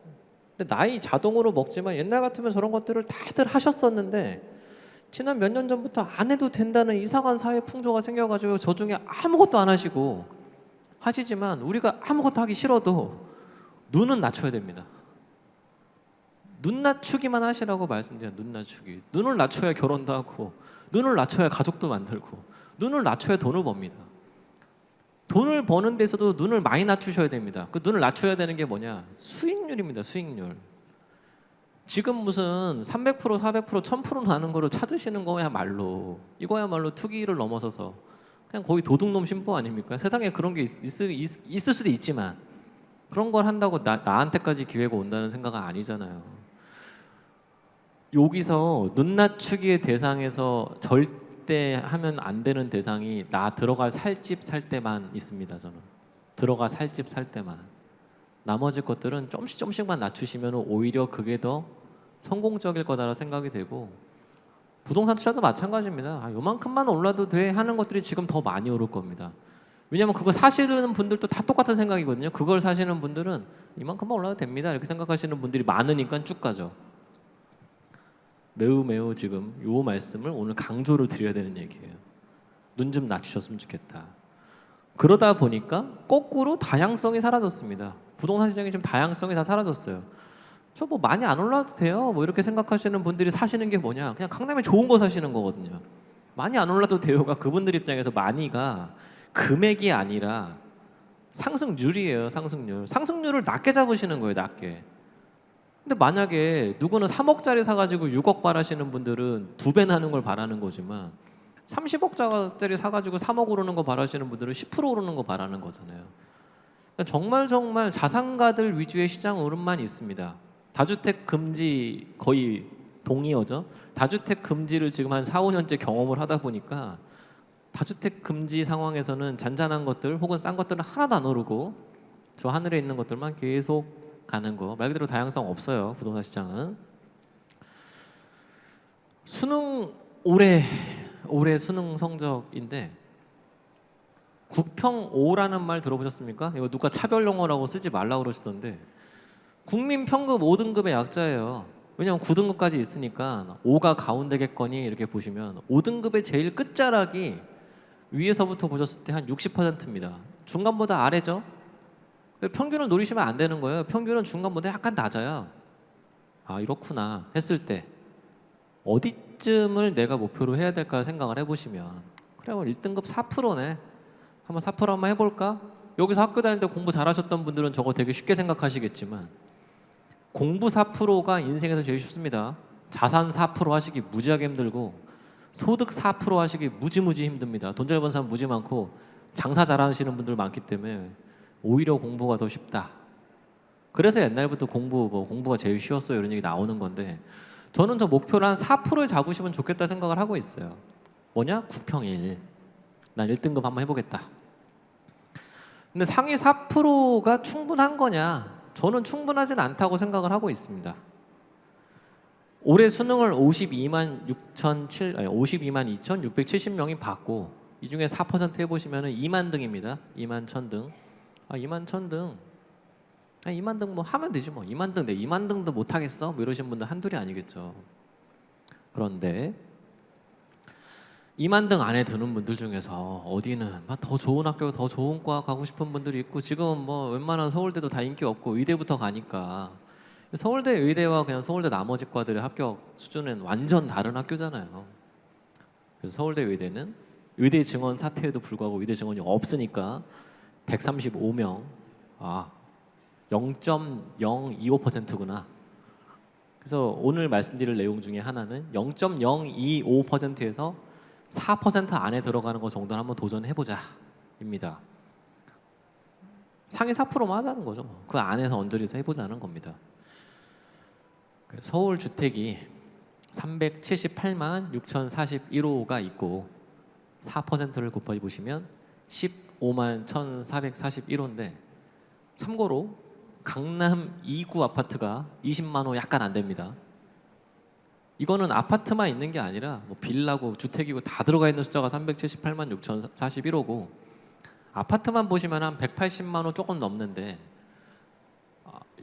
근데 나이 자동으로 먹지만 옛날 같으면 저런 것들을 다들 하셨었는데 지난 몇 년 전부터 안 해도 된다는 이상한 사회 풍조가 생겨가지고 저 중에 아무것도 안 하시고 하시지만 우리가 아무것도 하기 싫어도 눈은 낮춰야 됩니다. 눈 낮추기만 하시라고 말씀드려요. 눈 낮추기. 눈을 낮춰야 결혼도 하고 눈을 낮춰야 가족도 만들고 눈을 낮춰야 돈을 법니다. 돈을 버는 데서도 눈을 많이 낮추셔야 됩니다. 그 눈을 낮춰야 되는 게 뭐냐? 수익률입니다. 수익률. 지금 무슨 300%, 400%, 1000% 나는 거를 찾으시는 거야말로 이거야말로 투기를 넘어서서 그냥 거의 도둑놈 신보 아닙니까? 세상에 그런 게 있을 수도 있지만 그런 걸 한다고 나한테까지 기회가 온다는 생각은 아니잖아요. 여기서 눈 낮추기의 대상에서 절대 하면 안 되는 대상이 나 들어갈 살 집 살 때만 있습니다. 저는 들어가 살 집 살 때만. 나머지 것들은 조금씩만 낮추시면 오히려 그게 더 성공적일 거다라고 생각이 되고 부동산 투자도 마찬가지입니다. 요만큼만 올라도 돼 하는 것들이 지금 더 많이 오를 겁니다. 왜냐하면 그거 사시는 분들도 다 똑같은 생각이거든요. 그걸 사시는 분들은 이만큼만 올라도 됩니다 이렇게 생각하시는 분들이 많으니까 쭉 가죠. 매우 지금 요 말씀을 오늘 강조를 드려야 되는 얘기예요. 눈 좀 낮추셨으면 좋겠다. 그러다 보니까 거꾸로 다양성이 사라졌습니다. 부동산 시장이 좀 다양성이 다 사라졌어요. 저 뭐 많이 안 올라도 돼요 뭐 이렇게 생각하시는 분들이 사시는 게 뭐냐, 그냥 강남에 좋은 거 사시는 거거든요. 많이 안 올라도 돼요가 그분들 입장에서 많이가 금액이 아니라 상승률이에요. 상승률을 낮게 잡으시는 거예요. 낮게. 근데 만약에 누구는 3억짜리 사가지고 6억 바라시는 분들은 2배 나는 걸 바라는 거지만 30억짜리 사가지고 3억 오르는 거 바라시는 분들은 10% 오르는 거 바라는 거잖아요. 그러니까 정말 자산가들 위주의 시장 흐름만 있습니다. 다주택 금지 거의 동의어죠. 다주택 금지를 지금 한 4, 5년째 경험을 하다 보니까 다주택 금지 상황에서는 잔잔한 것들 혹은 싼 것들은 하나도 안 오르고 저 하늘에 있는 것들만 계속 가는 거. 말 그대로 다양성 없어요. 부동산 시장은. 수능 올해 수능 성적인데 9평5라는 말 들어보셨습니까? 이거 누가 차별 용어라고 쓰지 말라고 그러시던데 국민 평급 5등급의 약자예요. 왜냐하면 9등급까지 있으니까 5가 가운데겠거니 이렇게 보시면 5등급의 제일 끝자락이 위에서부터 보셨을 때 한 60%입니다. 중간보다 아래죠. 평균을 노리시면 안 되는 거예요. 평균은 중간보다 약간 낮아요. 아 이렇구나 했을 때 어디쯤을 내가 목표로 해야 될까 생각을 해보시면 그래 1등급 4%네. 한번 4% 한번 해볼까? 여기서 학교 다닐 때 공부 잘하셨던 분들은 저거 되게 쉽게 생각하시겠지만 공부 4%가 인생에서 제일 쉽습니다. 자산 4% 하시기 무지하게 힘들고 소득 4% 하시기 무지무지 힘듭니다. 돈 잘 버는 사람 무지 많고 장사 잘하시는 분들 많기 때문에 오히려 공부가 더 쉽다. 그래서 옛날부터 공부가 제일 쉬웠어요 이런 얘기 나오는 건데 저는 저 목표를 한 4%에 잡으시면 좋겠다 생각을 하고 있어요. 뭐냐? 9평1. 난 1등급 한번 해보겠다. 근데 상위 4%가 충분한 거냐? 저는 충분하진 않다고 생각을 하고 있습니다. 올해 수능을 52만 2,670명이 받고 이 중에 4% 해보시면 2만 등입니다. 2만 1,000등. 2만 1,000등. 2만 등 뭐 하면 되지 뭐. 2만 등, 2만 등도 못 하겠어? 뭐 이러신 분들 한둘이 아니겠죠. 그런데 2만 등 안에 드는 분들 중에서 어디는 더 좋은 학교, 더 좋은 과 가고 싶은 분들이 있고 지금은 뭐 웬만한 서울대도 다 인기 없고 의대부터 가니까 서울대 의대와 그냥 서울대 나머지 과들의 합격 수준은 완전 다른 학교잖아요. 그래서 서울대 의대는 의대 증원 사태에도 불구하고 의대 증원이 없으니까 135명 0.025%구나. 그래서 오늘 말씀드릴 내용 중에 하나는 0.025%에서 4% 안에 들어가는 것 정도는 한번 도전해보자 입니다. 상위 4%만 하자는 거죠. 그 안에서 얹어서 해보자는 겁니다. 서울 주택이 378만 6,041호가 있고 4%를 곱해 보시면 15만 1,441호인데 참고로 강남 2구 아파트가 20만 호 약간 안 됩니다. 이거는 아파트만 있는 게 아니라 뭐 빌라고 주택이고 다 들어가 있는 숫자가 378만 6,041호고 아파트만 보시면 한 180만 호 조금 넘는데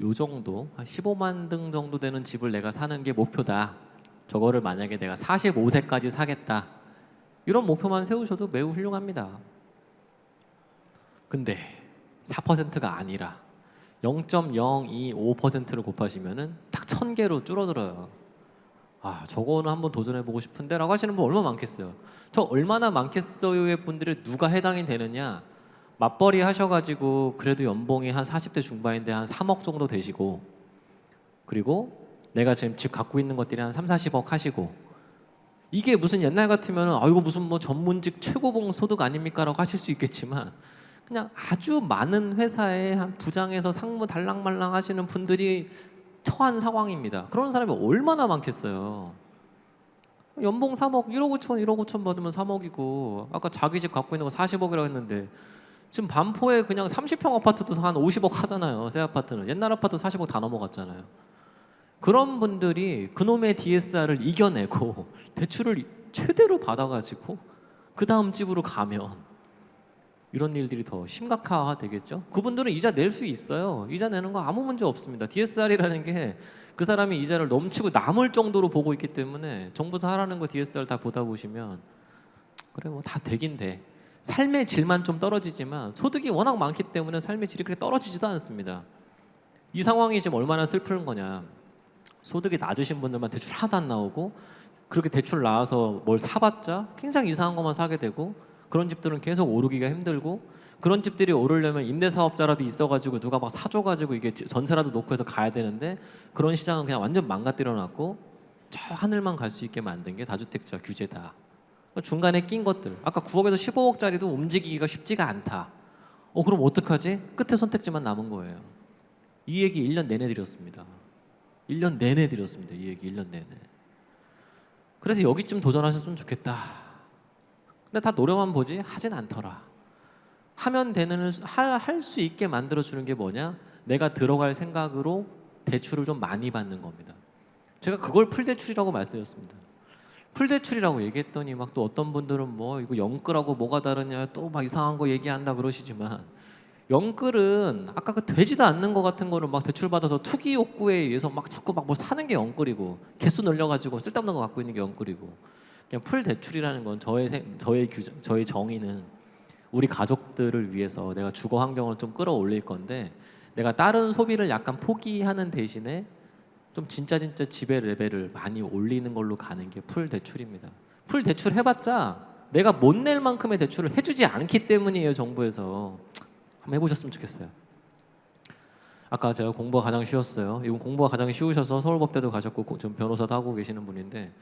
요 정도 한 15만 등 정도 되는 집을 내가 사는 게 목표다. 저거를 만약에 내가 45세까지 사겠다. 이런 목표만 세우셔도 매우 훌륭합니다. 근데 4%가 아니라 0.025%를 곱하시면은 딱 1000개로 줄어들어요. 저거는 한번 도전해보고 싶은데 라고 하시는 분 얼마나 많겠어요. 저 얼마나 많겠어요의 분들이 누가 해당이 되느냐. 맞벌이 하셔가지고 그래도 연봉이 한 40대 중반인데 한 3억 정도 되시고 그리고 내가 지금 집 갖고 있는 것들이 한 3, 40억 하시고 이게 무슨 옛날 같으면 이거 무슨 뭐 전문직 최고봉 소득 아닙니까? 라고 하실 수 있겠지만 그냥 아주 많은 회사에 한 부장에서 상무 달랑말랑 하시는 분들이 처한 상황입니다. 그런 사람이 얼마나 많겠어요. 연봉 3억, 1억 5천, 1억 5천 받으면 3억이고 아까 자기 집 갖고 있는 거 40억이라고 했는데 지금 반포에 그냥 30평 아파트도 한 50억 하잖아요. 새 아파트는. 옛날 아파트 40억 다 넘어갔잖아요. 그런 분들이 그놈의 DSR을 이겨내고 대출을 최대로 받아가지고 그 다음 집으로 가면 이런 일들이 더 심각화되겠죠. 그분들은 이자 낼 수 있어요. 이자 내는 거 아무 문제 없습니다. DSR이라는 게 그 사람이 이자를 넘치고 남을 정도로 보고 있기 때문에 정부에서 하라는 거 DSR 다 보다 보시면 그래 뭐 다 되긴 돼. 삶의 질만 좀 떨어지지만 소득이 워낙 많기 때문에 삶의 질이 그렇게 떨어지지도 않습니다. 이 상황이 지금 얼마나 슬픈 거냐. 소득이 낮으신 분들만 대출 하나도 안 나오고 그렇게 대출 나와서 뭘 사봤자 굉장히 이상한 것만 사게 되고 그런 집들은 계속 오르기가 힘들고 그런 집들이 오르려면 임대사업자라도 있어가지고 누가 막 사줘가지고 이게 전세라도 놓고 해서 가야 되는데 그런 시장은 그냥 완전 망가뜨려놨고 저 하늘만 갈 수 있게 만든 게 다주택자 규제다. 중간에 낀 것들 아까 9억에서 15억짜리도 움직이기가 쉽지가 않다. 그럼 어떡하지? 끝에 선택지만 남은 거예요. 이 얘기 1년 내내 드렸습니다. 1년 내내 드렸습니다. 이 얘기 1년 내내. 그래서 여기쯤 도전하셨으면 좋겠다. 근데 다 노려만 보지 하진 않더라. 하면 되는 할 수 있게 만들어 주는 게 뭐냐? 내가 들어갈 생각으로 대출을 좀 많이 받는 겁니다. 제가 그걸 풀대출이라고 말씀드렸습니다. 풀대출이라고 얘기했더니 막 또 어떤 분들은 뭐 이거 영끌하고 뭐가 다르냐 또 막 이상한 거 얘기한다 그러시지만 영끌은 아까 그 되지도 않는 거 같은 거를 막 대출 받아서 투기 욕구에 의해서 막 자꾸 막 뭘 사는 게 영끌이고 개수 늘려가지고 쓸데없는 거 갖고 있는 게 영끌이고 그냥 풀대출이라는 건 저의 정의는 우리 가족들을 위해서 내가 주거 환경을 좀 끌어올릴 건데 내가 다른 소비를 약간 포기하는 대신에 좀 진짜 지배 레벨을 많이 올리는 걸로 가는 게 풀 대출입니다. 풀 대출 해봤자 내가 못 낼 만큼의 대출을 해주지 않기 때문이에요. 정부에서 한번 해보셨으면 좋겠어요. 아까 제가 공부가 가장 쉬웠어요. 이분 공부가 가장 쉬우셔서 서울법대도 가셨고 좀 변호사도 하고 계시는 분인데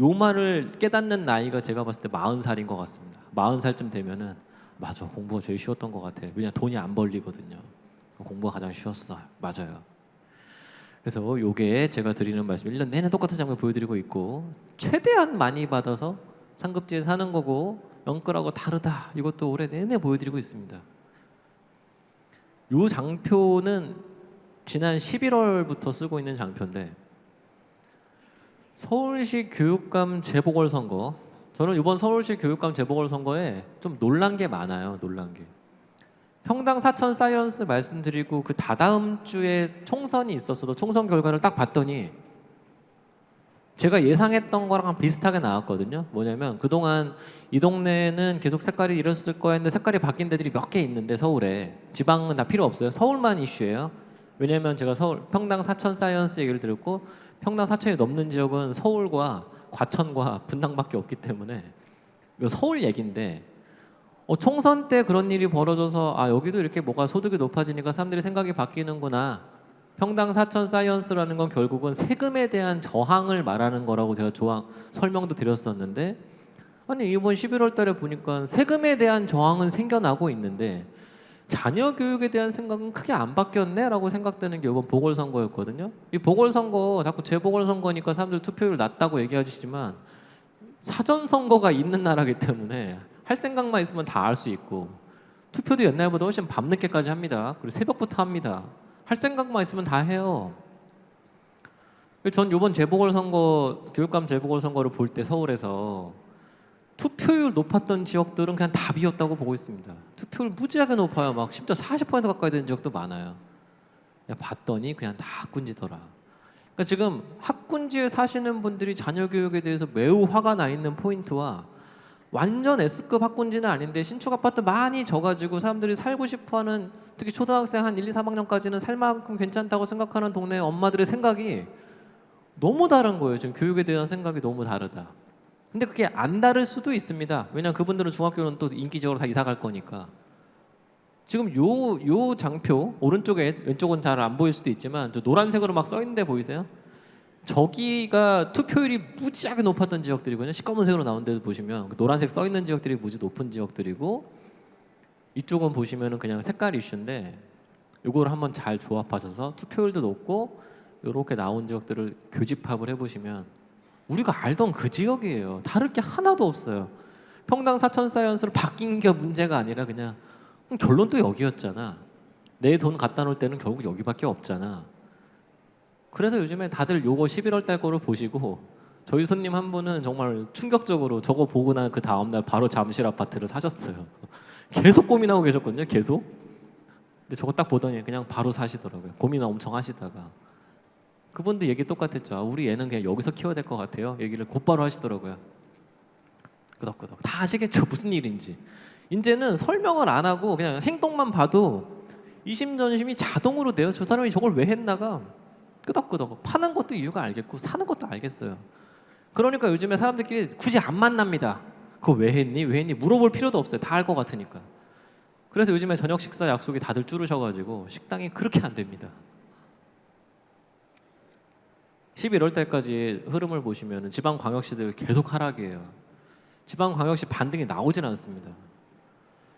요 말을 깨닫는 나이가 제가 봤을 때 40살인 것 같습니다. 40살쯤 되면은 맞아 공부가 제일 쉬웠던 것 같아. 왜냐 돈이 안 벌리거든요. 공부가 가장 쉬웠어. 맞아요. 그래서 요게 제가 드리는 말씀 1년 내내 똑같은 장면 보여드리고 있고 최대한 많이 받아서 상급지에 사는 거고 영끌하고 다르다. 이것도 올해 내내 보여드리고 있습니다. 요 장표는 지난 11월부터 쓰고 있는 장표인데 서울시 교육감 재보궐선거 저는 이번 서울시 교육감 재보궐선거에 좀 놀란 게 많아요. 놀란 게 평당 사천 사이언스 말씀드리고 그 다다음 주에 총선이 있었어도 총선 결과를 딱 봤더니 제가 예상했던 거랑 비슷하게 나왔거든요. 뭐냐면 그동안 이 동네는 계속 색깔이 이랬을 거야 했는데 색깔이 바뀐 데들이 몇 개 있는데 서울에 지방은 다 필요 없어요. 서울만 이슈예요. 왜냐면 제가 서울 평당 사천 사이언스 얘기를 들었고 평당 사천이 넘는 지역은 서울과 과천과 분당밖에 없기 때문에 이거 서울 얘기인데 총선 때 그런 일이 벌어져서 여기도 이렇게 뭐가 소득이 높아지니까 사람들이 생각이 바뀌는구나. 평당 사천 사이언스라는 건 결국은 세금에 대한 저항을 말하는 거라고 제가 설명도 드렸었는데 아니 이번 11월 달에 보니까 세금에 대한 저항은 생겨나고 있는데 자녀 교육에 대한 생각은 크게 안 바뀌었네라고 생각되는 게 이번 보궐선거였거든요. 이 보궐선거 자꾸 재보궐선거니까 사람들 투표율 낮다고 얘기하시지만 사전선거가 있는 나라기 때문에 할 생각만 있으면 다 알 수 있고 투표도 옛날보다 훨씬 밤늦게까지 합니다. 그리고 새벽부터 합니다. 할 생각만 있으면 다 해요. 전 이번 재보궐선거 교육감 재보궐선거를 볼 때 서울에서 투표율 높았던 지역들은 그냥 답이었다고 보고 있습니다. 투표율 무지하게 높아요. 막 심지어 40% 가까이 되는 지역도 많아요. 봤더니 그냥 다 학군지더라. 그러니까 지금 학군지에 사시는 분들이 자녀 교육에 대해서 매우 화가 나 있는 포인트와 완전 S급 학군지는 아닌데 신축 아파트 많이 져가지고 사람들이 살고 싶어하는 특히 초등학생 한 1, 2, 3학년까지는 살 만큼 괜찮다고 생각하는 동네 엄마들의 생각이 너무 다른 거예요. 지금 교육에 대한 생각이 너무 다르다. 근데 그게 안 다를 수도 있습니다. 왜냐하면 그분들은 중학교는 또 인기적으로 다 이사 갈 거니까. 지금 요 장표 오른쪽에 왼쪽은 잘 안 보일 수도 있지만 저 노란색으로 막 써 있는 데 보이세요? 저기가 투표율이 무지하게 높았던 지역들이거든요. 시꺼먼색으로 나온 데도 보시면 그 노란색 써 있는 지역들이 무지 높은 지역들이고 이쪽은 보시면은 그냥 색깔 이슈인데 요거를 한번 잘 조합하셔서 투표율도 높고 요렇게 나온 지역들을 교집합을 해보시면 우리가 알던 그 지역이에요. 다를 게 하나도 없어요. 평당 4,400원으로 바뀐 게 문제가 아니라 그냥 결론도 여기였잖아. 내 돈 갖다 놓을 때는 결국 여기밖에 없잖아. 그래서 요즘에 다들 요거 11월 달 거를 보시고 저희 손님 한 분은 정말 충격적으로 저거 보고 난 그 다음날 바로 잠실 아파트를 사셨어요. 계속 고민하고 계셨거든요. 계속. 근데 저거 딱 보더니 그냥 바로 사시더라고요. 고민을 엄청 하시다가. 그분도 얘기 똑같았죠. 우리 애는 그냥 여기서 키워야 될 것 같아요. 얘기를 곧바로 하시더라고요. 끄덕끄덕. 다 아시겠죠? 무슨 일인지. 이제는 설명을 안 하고 그냥 행동만 봐도 이심전심이 자동으로 돼요. 저 사람이 저걸 왜 했나가 끄덕끄덕. 파는 것도 이유가 알겠고 사는 것도 알겠어요. 그러니까 요즘에 사람들끼리 굳이 안 만납니다. 그거 왜 했니? 왜 했니? 물어볼 필요도 없어요. 다 알 것 같으니까. 그래서 요즘에 저녁 식사 약속이 다들 줄으셔가지고 식당이 그렇게 안 됩니다. 11월 달까지 흐름을 보시면 지방광역시들 계속 하락이에요. 지방광역시 반등이 나오진 않습니다.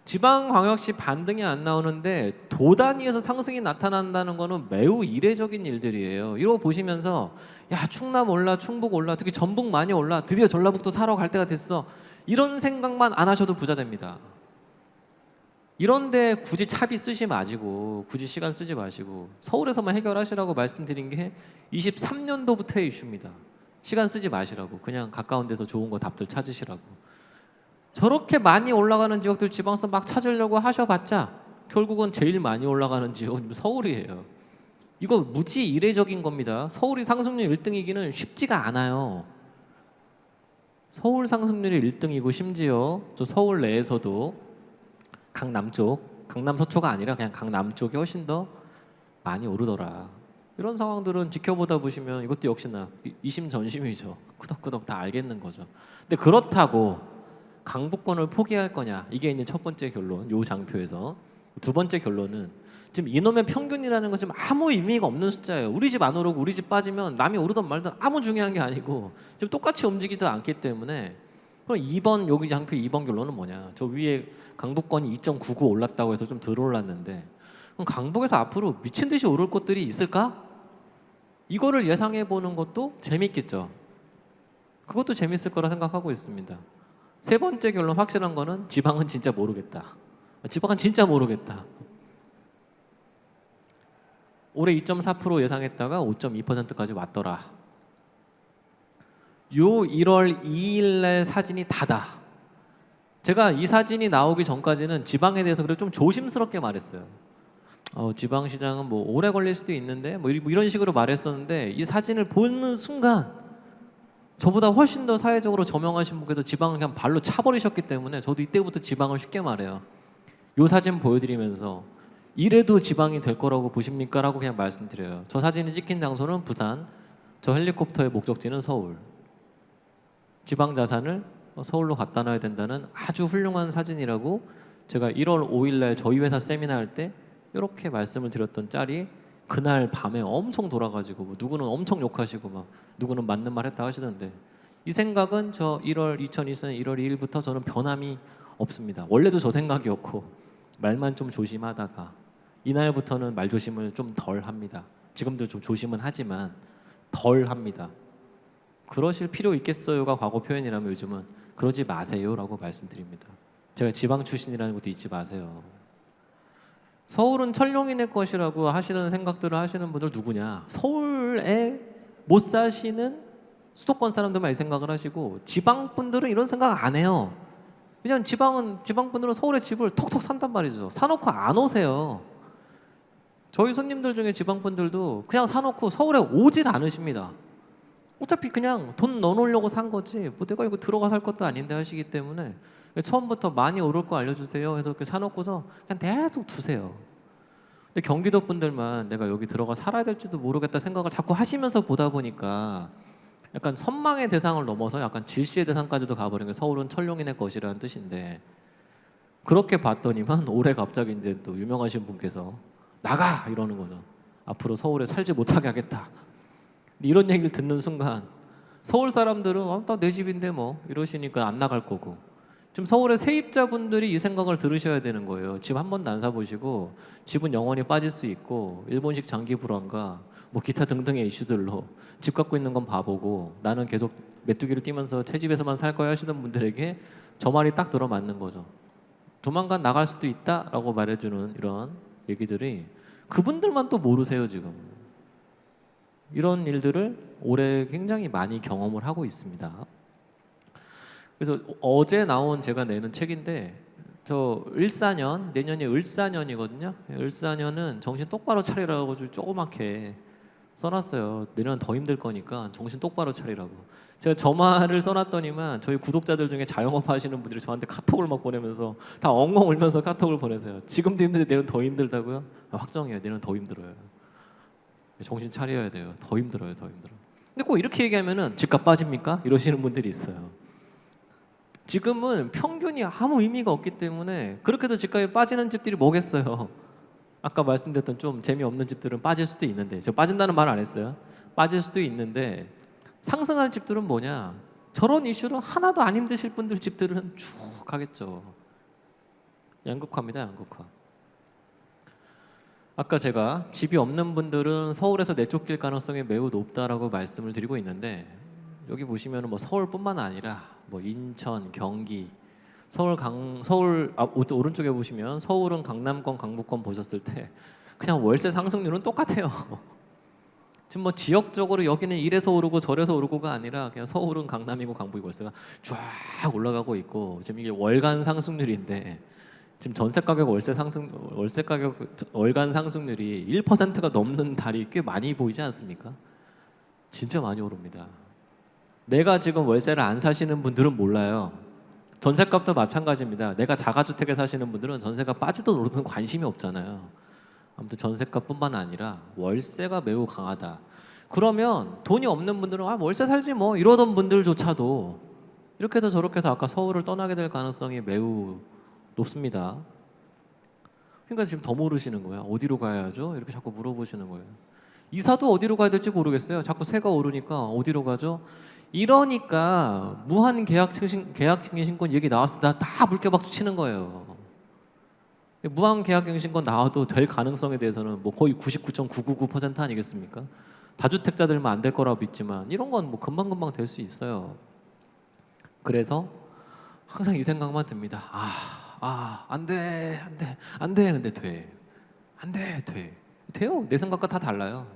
지방광역시 반등이 안 나오는데 도 단위에서 상승이 나타난다는 거는 매우 이례적인 일들이에요. 이거 보시면서 야 충남 올라, 충북 올라, 특히 전북 많이 올라, 드디어 전라북도 사러 갈 때가 됐어. 이런 생각만 안 하셔도 부자 됩니다. 이런데 굳이 차비 쓰지 마시고 굳이 시간 쓰지 마시고 서울에서만 해결하시라고 말씀드린 게 23년도부터의 이슈입니다. 시간 쓰지 마시라고 그냥 가까운 데서 좋은 거 답들 찾으시라고. 저렇게 많이 올라가는 지역들 지방서 막 찾으려고 하셔봤자 결국은 제일 많이 올라가는 지역은 서울이에요. 이거 무지 이례적인 겁니다. 서울이 상승률 1등이기는 쉽지가 않아요. 서울 상승률이 1등이고 심지어 저 서울 내에서도 강남 쪽, 강남 서초가 아니라 그냥 강남 쪽이 훨씬 더 많이 오르더라. 이런 상황들은 지켜보다 보시면 이것도 역시나 이심전심이죠. 끄덕끄덕 다 알겠는 거죠. 근데 그렇다고 강북권을 포기할 거냐? 이게 이제 첫 번째 결론, 요 장표에서. 두 번째 결론은 지금 이놈의 평균이라는 건 지금 아무 의미가 없는 숫자예요. 우리 집 안 오르고 우리 집 빠지면 남이 오르든 말든 아무 중요한 게 아니고 지금 똑같이 움직이지도 않기 때문에 그럼 2번 여기 장표 2번 결론은 뭐냐? 저 위에 강북권이 2.99 올랐다고 해서 좀 덜 올랐는데 그럼 강북에서 앞으로 미친 듯이 오를 곳들이 있을까? 이거를 예상해 보는 것도 재밌겠죠. 그것도 재밌을 거라 생각하고 있습니다. 세 번째 결론 확실한 거는 지방은 진짜 모르겠다. 지방은 진짜 모르겠다. 올해 2.4% 예상했다가 5.2%까지 왔더라. 요 1월 2일 날 사진이 다다. 제가 이 사진이 나오기 전까지는 지방에 대해서 그래도 좀 조심스럽게 말했어요. 지방시장은 뭐 오래 걸릴 수도 있는데 뭐 이런 식으로 말했었는데 이 사진을 보는 순간 저보다 훨씬 더 사회적으로 저명하신 분께도 지방을 그냥 발로 차버리셨기 때문에 저도 이때부터 지방을 쉽게 말해요. 이 사진 보여드리면서 이래도 지방이 될 거라고 보십니까? 라고 그냥 말씀드려요. 저 사진이 찍힌 장소는 부산, 저 헬리콥터의 목적지는 서울. 지방 자산을 서울로 갖다 놔야 된다는 아주 훌륭한 사진이라고 제가 1월 5일 날 저희 회사 세미나 할 때 이렇게 말씀을 드렸던 짤이 그날 밤에 엄청 돌아가지고 뭐 누구는 엄청 욕하시고 막 누구는 맞는 말 했다 하시던데 이 생각은 저 2024년 1월 2일부터 저는 변함이 없습니다. 원래도 저 생각이었고 말만 좀 조심하다가 이날부터는 말 조심을 좀 덜 합니다. 지금도 좀 조심은 하지만 덜 합니다. 그러실 필요 있겠어요가 과거 표현이라면 요즘은 그러지 마세요라고 말씀드립니다. 제가 지방 출신이라는 것도 잊지 마세요. 서울은 천룡이네 것이라고 하시는 생각들을 하시는 분들 누구냐? 서울에 못 사시는 수도권 사람들만 이 생각을 하시고 지방 분들은 이런 생각 안 해요. 왜냐면 지방 분들은 서울에 집을 톡톡 산단 말이죠. 사놓고 안 오세요. 저희 손님들 중에 지방 분들도 그냥 사놓고 서울에 오질 않으십니다. 어차피 그냥 돈 넣어놓으려고 산 거지 뭐 내가 이거 들어가 살 것도 아닌데 하시기 때문에 처음부터 많이 오를 거 알려주세요 해서 이렇게 사놓고서 그냥 계속 두세요. 근데 경기도 분들만 내가 여기 들어가 살아야 될지도 모르겠다 생각을 자꾸 하시면서 보다 보니까 약간 선망의 대상을 넘어서 약간 질시의 대상까지도 가버린 게 서울은 천룡인의 것이라는 뜻인데, 그렇게 봤더니만 올해 갑자기 이제 또 유명하신 분께서 나가 이러는 거죠. 앞으로 서울에 살지 못하게 하겠다. 이런 얘기를 듣는 순간 서울 사람들은 나 내 집인데 뭐 이러시니까 안 나갈 거고, 지금 서울의 세입자분들이 이 생각을 들으셔야 되는 거예요. 집 한 번도 안 사보시고 집은 영원히 빠질 수 있고 일본식 장기 불황과 뭐 기타 등등의 이슈들로 집 갖고 있는 건 바보고 나는 계속 메뚜기를 뛰면서 새 집에서만 살 거야 하시는 분들에게 저 말이 딱 들어맞는 거죠. 조만간 나갈 수도 있다라고 말해주는 이런 얘기들이 그분들만 또 모르세요. 지금 이런 일들을 올해 굉장히 많이 경험을 하고 있습니다. 그래서 어제 나온 제가 내는 책인데, 저 을사년, 내년이 을사년이거든요. 을사년은 정신 똑바로 차리라고 조그맣게 써놨어요. 내년 더 힘들 거니까 정신 똑바로 차리라고. 제가 저 말을 써놨더니만 저희 구독자들 중에 자영업 하시는 분들이 저한테 카톡을 막 보내면서 다 엉엉 울면서 카톡을 보내세요. 지금도 힘든데 내년 더 힘들다고요? 확정이에요. 내년 더 힘들어요. 정신 차려야 돼요. 더 힘들어요. 더 힘들어. 근데 꼭 이렇게 얘기하면은 집값 빠집니까? 이러시는 분들이 있어요. 지금은 평균이 아무 의미가 없기 때문에 그렇게 해서 집값이 빠지는 집들이 뭐겠어요. 아까 말씀드렸던 좀 재미없는 집들은 빠질 수도 있는데, 저 빠진다는 말 안 했어요. 빠질 수도 있는데 상승할 집들은 뭐냐, 저런 이슈로 하나도 안 힘드실 분들 집들은 쭉 가겠죠. 양극화입니다. 양극화. 아까 제가 집이 없는 분들은 서울에서 내쫓길 가능성이 매우 높다라고 말씀을 드리고 있는데, 여기 보시면 뭐 서울뿐만 아니라 뭐 인천, 경기, 서울 오른쪽에 보시면 서울은 강남권, 강북권 보셨을 때 그냥 월세 상승률은 똑같아요. 지금 뭐 지역적으로 여기는 이래서 오르고 저래서 오르고가 아니라 그냥 서울은 강남이고 강북이고 월세가 쫙 올라가고 있고, 지금 이게 월간 상승률인데 지금 전세 가격 월세 가격 월간 상승률이 1%가 넘는 달이 꽤 많이 보이지 않습니까? 진짜 많이 오릅니다. 내가 지금 월세를 안 사시는 분들은 몰라요. 전세값도 마찬가지입니다. 내가 자가주택에 사시는 분들은 전세가 빠지든 오르든 관심이 없잖아요. 아무튼 전세값뿐만 아니라 월세가 매우 강하다. 그러면 돈이 없는 분들은 월세 살지 뭐 이러던 분들조차도 이렇게 해서 저렇게 해서 아까 서울을 떠나게 될 가능성이 매우 높습니다. 그러니까 지금 더 모르시는 거야. 어디로 가야죠? 이렇게 자꾸 물어보시는 거예요. 이사도 어디로 가야 될지 모르겠어요. 자꾸 세가 오르니까 어디로 가죠? 이러니까 무한 계약갱신권 얘기 나왔을 때 다 물개박수 치는 거예요. 무한 계약갱신권 나와도 될 가능성에 대해서는 뭐 거의 99.999% 아니겠습니까? 다주택자들만 안 될 거라고 믿지만 이런 건 뭐 금방금방 될 수 있어요. 그래서 항상 이 생각만 듭니다. 안 돼. 근데 돼. 안 돼. 돼요. 내 생각과 다 달라요.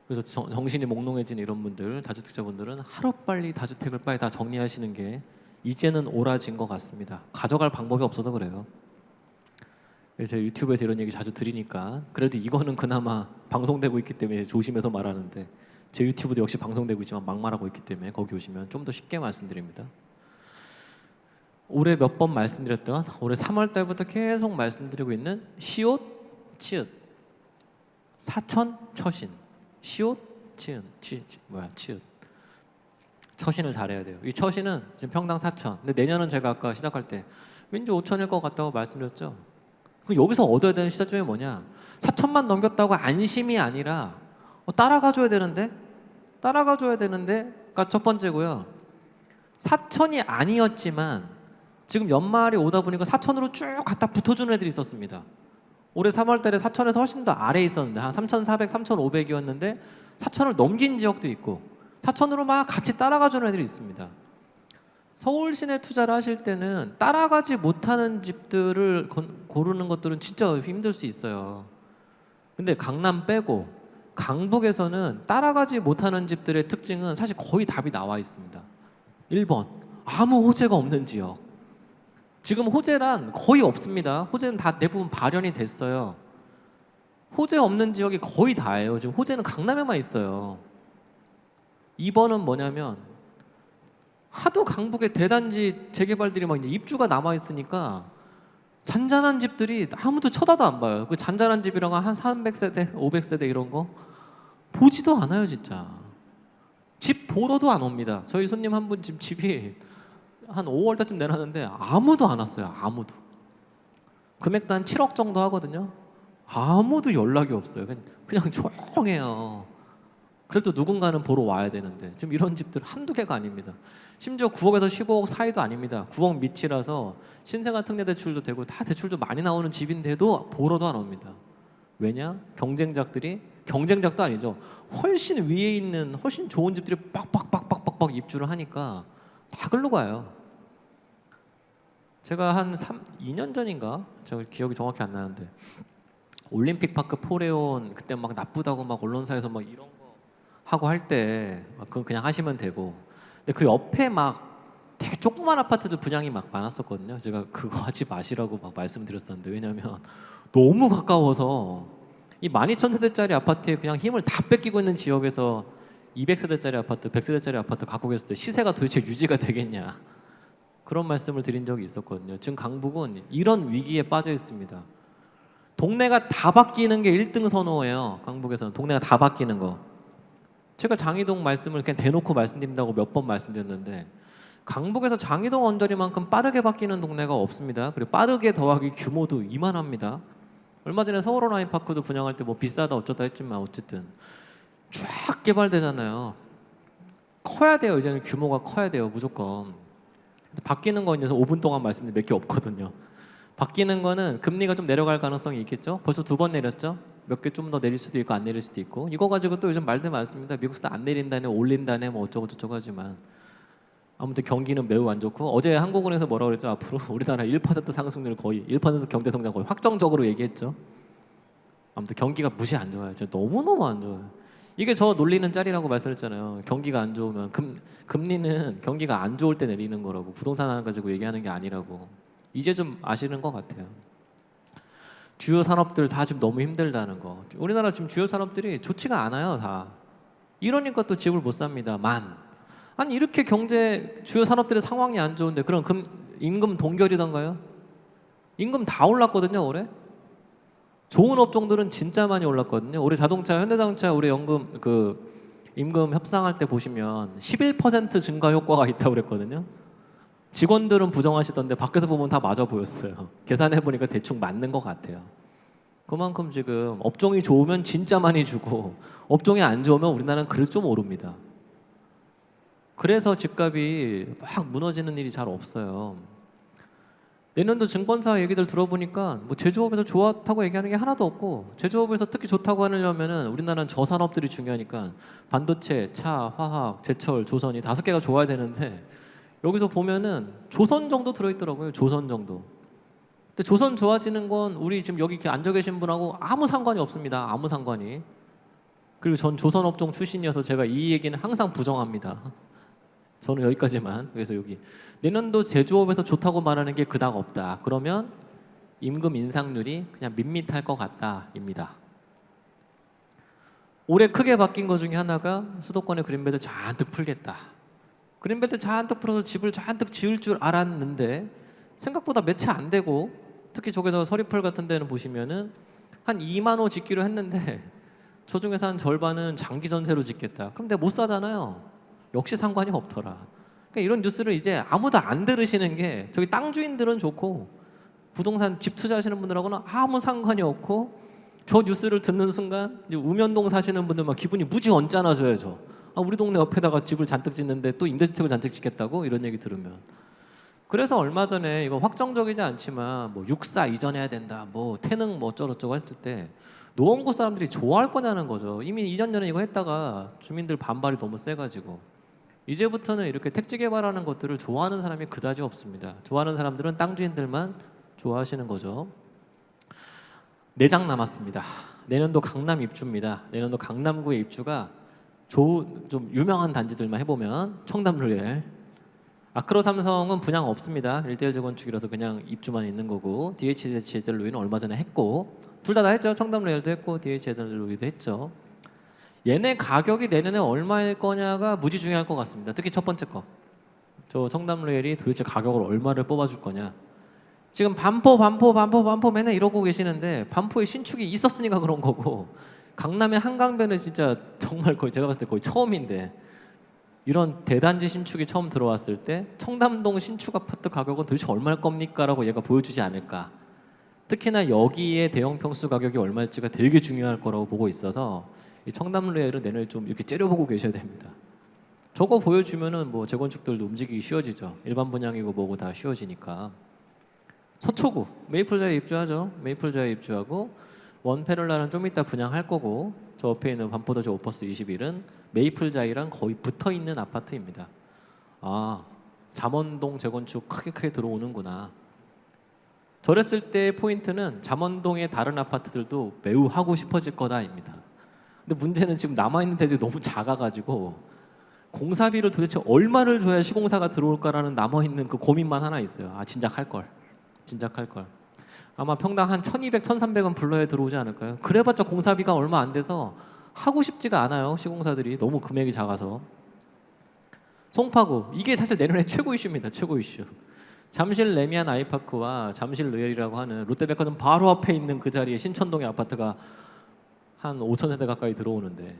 그래서 정신이 몽롱해진 이런 분들, 다주택자분들은 하루빨리 다주택을 빨리 다 정리하시는 게 이제는 옳아진 것 같습니다. 가져갈 방법이 없어서 그래요. 제가 유튜브에서 이런 얘기 자주 드리니까 그래도 이거는 그나마 방송되고 있기 때문에 조심해서 말하는데, 제 유튜브도 역시 방송되고 있지만 막말하고 있기 때문에 거기 오시면 좀 더 쉽게 말씀드립니다. 올해 몇 번 말씀드렸던, 올해 3월 달부터 계속 말씀드리고 있는 시옷, 치읓, 사천, 처신. 시옷, 치읓, 치읓. 처신을 잘해야 돼요. 이 처신은 지금 평당 4천. 근데 내년은 제가 아까 시작할 때 왠지 5천일 것 같다고 말씀드렸죠. 그럼 여기서 얻어야 되는 시작점이 뭐냐? 4천만 넘겼다고 안심이 아니라 따라가줘야 되는데 가 첫 번째고요. 4천이 아니었지만 지금 연말이 오다 보니까 사천으로 쭉 갖다 붙어주는 애들이 있었습니다. 올해 3월 달에 사천에서 훨씬 더 아래에 있었는데 한 3,400, 3,500이었는데 사천을 넘긴 지역도 있고 사천으로 막 같이 따라가 주는 애들이 있습니다. 서울 시내 투자를 하실 때는 따라가지 못하는 집들을 고르는 것들은 진짜 힘들 수 있어요. 근데 강남 빼고 강북에서는 따라가지 못하는 집들의 특징은 사실 거의 답이 나와 있습니다. 1번, 아무 호재가 없는 지역. 지금 호재란 거의 없습니다. 호재는 다 대부분 발현이 됐어요. 호재 없는 지역이 거의 다예요. 지금 호재는 강남에만 있어요. 2번은 뭐냐면 하도 강북에 대단지 재개발들이 막 이제 입주가 남아 있으니까 잔잔한 집들이 아무도 쳐다도 안 봐요. 그 잔잔한 집이랑 한 300세대, 500세대 이런 거 보지도 않아요, 진짜. 집 보러도 안 옵니다. 저희 손님 한 분 집이 한 5월 달쯤 내놨는데 아무도 안 왔어요. 아무도. 금액도 한 7억 정도 하거든요. 아무도 연락이 없어요. 그냥 조용해요. 그래도 누군가는 보러 와야 되는데 지금 이런 집들 한두 개가 아닙니다. 심지어 9억에서 15억 사이도 아닙니다. 9억 밑이라서 신생아 특례 대출도 되고 다 대출도 많이 나오는 집인데도 보러도 안 옵니다. 왜냐? 경쟁작도 아니죠. 훨씬 위에 있는 훨씬 좋은 집들이 빡빡빡빡빡 입주를 하니까 다 글로 가요. 제가 한 2년 전인가? 제가 기억이 정확히 안 나는데 올림픽 파크 포레온 그때 막 나쁘다고 막 언론사에서 막 이런 거 하고 할 때 그건 그냥 하시면 되고 근데 그 옆에 막 되게 조그만 아파트들 분양이 막 많았었거든요. 제가 그거 하지 마시라고 막 말씀드렸었는데 왜냐면 너무 가까워서 이 12,000세대짜리 아파트에 그냥 힘을 다 뺏기고 있는 지역에서 200세대짜리 아파트, 100세대짜리 아파트 갖고 계실 때 시세가 도대체 유지가 되겠냐 그런 말씀을 드린 적이 있었거든요. 지금 강북은 이런 위기에 빠져 있습니다. 동네가 다 바뀌는 게 1등 선호예요. 강북에서는 동네가 다 바뀌는 거. 제가 장이동 말씀을 그냥 대놓고 말씀드린다고 몇 번 말씀드렸는데 강북에서 장이동 언저리만큼 빠르게 바뀌는 동네가 없습니다. 그리고 빠르게 더하기 규모도 이만합니다. 얼마 전에 서울 온라인파크도 분양할 때 뭐 비싸다 어쩌다 했지만 어쨌든 쫙 개발되잖아요. 커야 돼요. 이제는 규모가 커야 돼요. 무조건. 바뀌는 거 이제 5분 동안 말씀드린 몇 개 없거든요. 바뀌는 거는 금리가 좀 내려갈 가능성이 있겠죠. 벌써 2번 내렸죠. 몇 개 좀 더 내릴 수도 있고 안 내릴 수도 있고 이거 가지고 또 요즘 말들 많습니다. 미국에서 안 내린다네 올린다네 뭐 어쩌고 저쩌고 하지만 아무튼 경기는 매우 안 좋고 어제 한국은행에서 뭐라고 그랬죠. 앞으로 우리나라 1% 상승률 거의 1% 경제 성장 거의 확정적으로 얘기했죠. 아무튼 경기가 무시 안 좋아요. 진짜 너무너무 안 좋아요. 이게 저 놀리는 짤이라고 말씀했잖아요. 경기가 안 좋으면 금리는 경기가 안 좋을 때 내리는 거라고 부동산 하나 가지고 얘기하는 게 아니라고 이제 좀 아시는 것 같아요. 주요 산업들 다 지금 너무 힘들다는 거. 우리나라 지금 주요 산업들이 좋지가 않아요. 다. 이러니까 또 집을 못 삽니다. 아니 이렇게 경제 주요 산업들의 상황이 안 좋은데 그럼 임금 동결이던가요? 임금 다 올랐거든요 올해. 좋은 업종들은 진짜 많이 올랐거든요. 올해 자동차, 현대자동차 올해 임금 협상할 때 보시면 11% 증가 효과가 있다고 그랬거든요. 직원들은 부정하시던데 밖에서 보면 다 맞아 보였어요. 계산해 보니까 대충 맞는 것 같아요. 그만큼 지금 업종이 좋으면 진짜 많이 주고 업종이 안 좋으면 우리나라는 그래도 좀 오릅니다. 그래서 집값이 막 무너지는 일이 잘 없어요. 내년도 증권사 얘기들 들어보니까 뭐 제조업에서 좋다고 얘기하는 게 하나도 없고 제조업에서 특히 좋다고 하려면은 우리나라는 저산업들이 중요하니까 반도체, 차, 화학, 제철, 조선이 5개가 좋아야 되는데 여기서 보면은 조선 정도 들어있더라고요. 조선 정도. 근데 조선 좋아지는 건 우리 지금 여기 이렇게 앉아 계신 분하고 아무 상관이 없습니다. 아무 상관이. 그리고 전 조선업종 출신이어서 제가 이 얘기는 항상 부정합니다. 저는 여기까지만. 그래서 여기 내년도 제조업에서 좋다고 말하는 게 그닥 없다. 그러면 임금 인상률이 그냥 밋밋할 것 같다입니다. 올해 크게 바뀐 것 중에 하나가 수도권의 그린벨트 잔뜩 풀겠다. 그린벨트 잔뜩 풀어서 집을 잔뜩 지을 줄 알았는데 생각보다 몇 채 안 되고 특히 저기서 서리풀 같은 데는 보시면은 한 2만 호 짓기로 했는데 저 중에서 한 절반은 장기 전세로 짓겠다. 그럼 내가 못 사잖아요. 역시 상관이 없더라. 그러니까 이런 뉴스를 이제 아무도 안 들으시는 게 저기 땅 주인들은 좋고 부동산 집 투자하시는 분들하고는 아무 상관이 없고 저 뉴스를 듣는 순간 우면동 사시는 분들 막 기분이 무지 언짢아져야죠. 우리 동네 옆에다가 집을 잔뜩 짓는데 또 임대주택을 잔뜩 짓겠다고 이런 얘기 들으면 그래서 얼마 전에 이거 확정적이지 않지만 뭐 육사 이전해야 된다, 뭐 태능 뭐 어쩌고저쩌고 했을 때 노원구 사람들이 좋아할 거냐는 거죠. 이미 이전 년에 이거 했다가 주민들 반발이 너무 세가지고 이제부터는 이렇게 택지 개발하는 것들을 좋아하는 사람이 그다지 없습니다. 좋아하는 사람들은 땅 주인들만 좋아하시는 거죠. 4장 남았습니다. 내년도 강남 입주입니다. 내년도 강남구의 입주가 좀 유명한 단지들만 해보면 청담로엘, 아크로 삼성은 분양 없습니다. 1대1 재건축이라서 그냥 입주만 있는 거고, DH 제델로이는 얼마 전에 했고, 둘 다 했죠. 청담로엘도 했고 DH 제델로이도 했죠. 얘네 가격이 내년에 얼마일 거냐가 무지 중요할 것 같습니다. 특히 첫 번째 거, 저 청담로엘이 도대체 가격을 얼마를 뽑아줄 거냐. 지금 반포 맨날 이러고 계시는데 반포에 신축이 있었으니까 그런 거고, 강남의 한강변은 진짜 정말 거의 제가 봤을 때 거의 처음인데, 이런 대단지 신축이 처음 들어왔을 때 청담동 신축 아파트 가격은 도대체 얼마일 겁니까? 라고 얘가 보여주지 않을까. 특히나 여기에 대형 평수 가격이 얼마일지가 되게 중요할 거라고 보고 있어서 이 청담로엘은 내년에 좀 이렇게 째려보고 계셔야 됩니다. 저거 보여주면은 뭐 재건축들도 움직이기 쉬워지죠. 일반 분양이고 뭐고 다 쉬워지니까. 서초구 메이플자에 입주하죠. 메이플자에 입주하고 원페를라는 좀 이따 분양할 거고, 저 옆에 있는 반포도시 오퍼스 21은 메이플자이랑 거의 붙어있는 아파트입니다. 아, 잠원동 재건축 크게 들어오는구나. 저랬을 때 포인트는 잠원동의 다른 아파트들도 매우 하고 싶어질 거다입니다. 근데 문제는 지금 남아있는 데들이 너무 작아가지고 공사비를 도대체 얼마를 줘야 시공사가 들어올까라는 남아있는 그 고민만 하나 있어요. 아, 진작할 걸. 아마 평당 한 1,200, 1,300원 불러야 들어오지 않을까요? 그래봤자 공사비가 얼마 안 돼서 하고 싶지가 않아요. 시공사들이 너무 금액이 작아서. 송파구, 이게 사실 내년에 최고 이슈입니다. 최고 이슈. 잠실 레미안 아이파크와 잠실 로열이라고 하는 롯데백화점 바로 앞에 있는 그 자리에 신천동의 아파트가 한 5,000세대 가까이 들어오는데,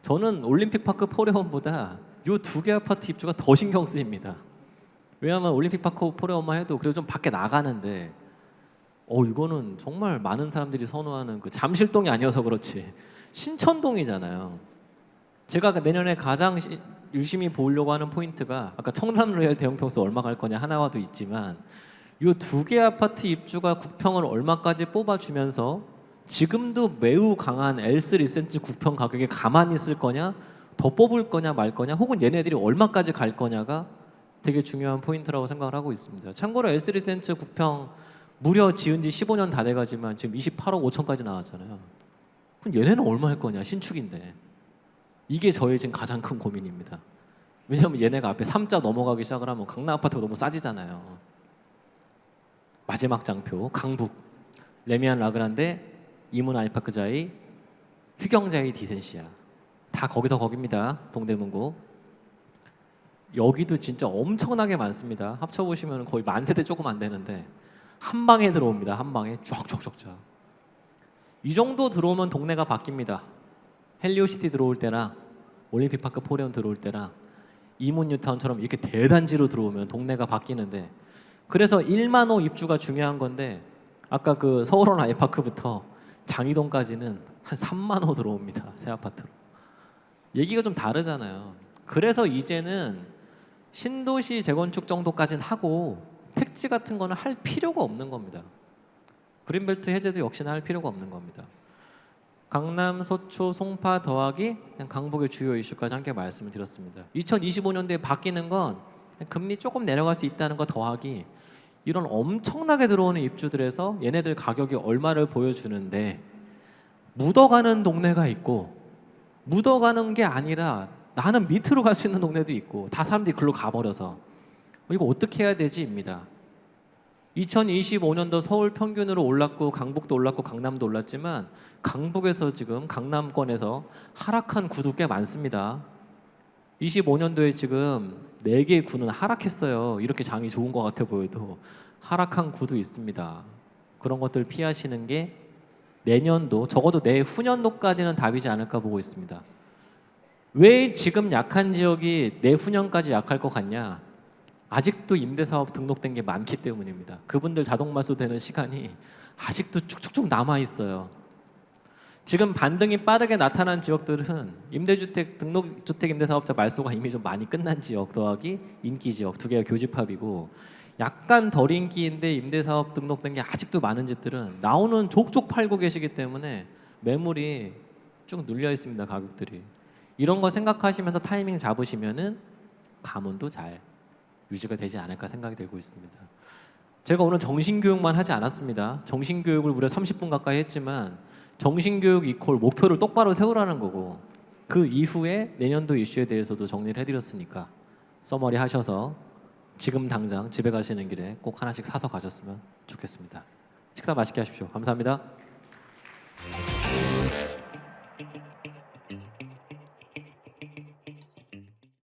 저는 올림픽파크 포레원보다 이 두 개 아파트 입주가 더 신경 쓰입니다. 왜냐하면 올림픽파크 포레원만 해도 그래도 좀 밖에 나가는데, 이거는 정말 많은 사람들이 선호하는 그 잠실동이 아니어서 그렇지 신천동이잖아요. 제가 내년에 가장 유심히 보려고 하는 포인트가 아까 청담로얄 대형 평수 얼마 갈 거냐 하나와도 있지만, 이 두 개 아파트 입주가 국평을 얼마까지 뽑아주면서 지금도 매우 강한 L3 리센트 국평 가격에 가만히 있을 거냐, 더 뽑을 거냐 말 거냐, 혹은 얘네들이 얼마까지 갈 거냐가 되게 중요한 포인트라고 생각을 하고 있습니다. 참고로 L3 리센트 국평 무려 지은 지 15년 다 돼가지만 지금 28억 5천까지 나왔잖아요. 그럼 얘네는 얼마 할 거냐, 신축인데. 이게 저의 지금 가장 큰 고민입니다. 왜냐하면 얘네가 앞에 3자 넘어가기 시작을 하면 강남 아파트가 너무 싸지잖아요. 마지막 장표 강북 레미안 라그란데, 이문 아이파크자이, 휴경자이 디센시아, 다 거기서 거깁니다. 동대문구. 여기도 진짜 엄청나게 많습니다. 합쳐보시면 거의 10,000세대 조금 안 되는데 한 방에 들어옵니다. 한 방에 쫙쫙쫙쫙. 이 정도 들어오면 동네가 바뀝니다. 헬리오시티 들어올 때랑 올림픽파크 포레온 들어올 때랑 이문 뉴타운처럼 이렇게 대단지로 들어오면 동네가 바뀌는데, 그래서 1만 호 입주가 중요한 건데, 아까 그 서울원 아이파크부터 장이동까지는 한 3만 호 들어옵니다. 새 아파트로. 얘기가 좀 다르잖아요. 그래서 이제는 신도시 재건축 정도까지는 하고 택지 같은 거는 할 필요가 없는 겁니다. 그린벨트 해제도 역시나 할 필요가 없는 겁니다. 강남, 서초, 송파 더하기 그냥 강북의 주요 이슈까지 함께 말씀을 드렸습니다. 2025년도에 바뀌는 건 금리 조금 내려갈 수 있다는 거 더하기, 이런 엄청나게 들어오는 입주들에서 얘네들 가격이 얼마를 보여주는데, 묻어가는 동네가 있고 묻어가는 게 아니라 나는 밑으로 갈 수 있는 동네도 있고, 다 사람들이 글로 가버려서 이거 어떻게 해야 되지입니다. 2025년도 서울 평균으로 올랐고 강북도 올랐고 강남도 올랐지만, 강북에서 지금 강남권에서 하락한 구도 꽤 많습니다. 25년도에 지금 4개 구는 하락했어요. 이렇게 장이 좋은 것 같아 보여도 하락한 구도 있습니다. 그런 것들 피하시는 게 내년도, 적어도 내후년도까지는 답이지 않을까 보고 있습니다. 왜 지금 약한 지역이 내후년까지 약할 것 같냐? 아직도 임대사업 등록된 게 많기 때문입니다. 그분들 자동 마수되는 시간이 아직도 쭉쭉쭉 남아 있어요. 지금 반등이 빠르게 나타난 지역들은 임대주택 등록주택 임대사업자 말소가 이미 좀 많이 끝난 지역 더하기 인기 지역 두 개가 교집합이고, 약간 덜 인기인데 임대사업 등록된 게 아직도 많은 집들은 나오는 족족 팔고 계시기 때문에 매물이 쭉 눌려 있습니다. 가격들이. 이런 거 생각하시면서 타이밍 잡으시면은 가문도 잘 유지가 되지 않을까 생각이 되고 있습니다. 제가 오늘 정신교육만 하지 않았습니다. 정신교육을 무려 30분 가까이 했지만 정신교육 이퀄 목표를 똑바로 세우라는 거고 그 이후에 내년도 이슈에 대해서도 정리를 해드렸으니까 써머리 하셔서 지금 당장 집에 가시는 길에 꼭 하나씩 사서 가셨으면 좋겠습니다. 식사 맛있게 하십시오. 감사합니다.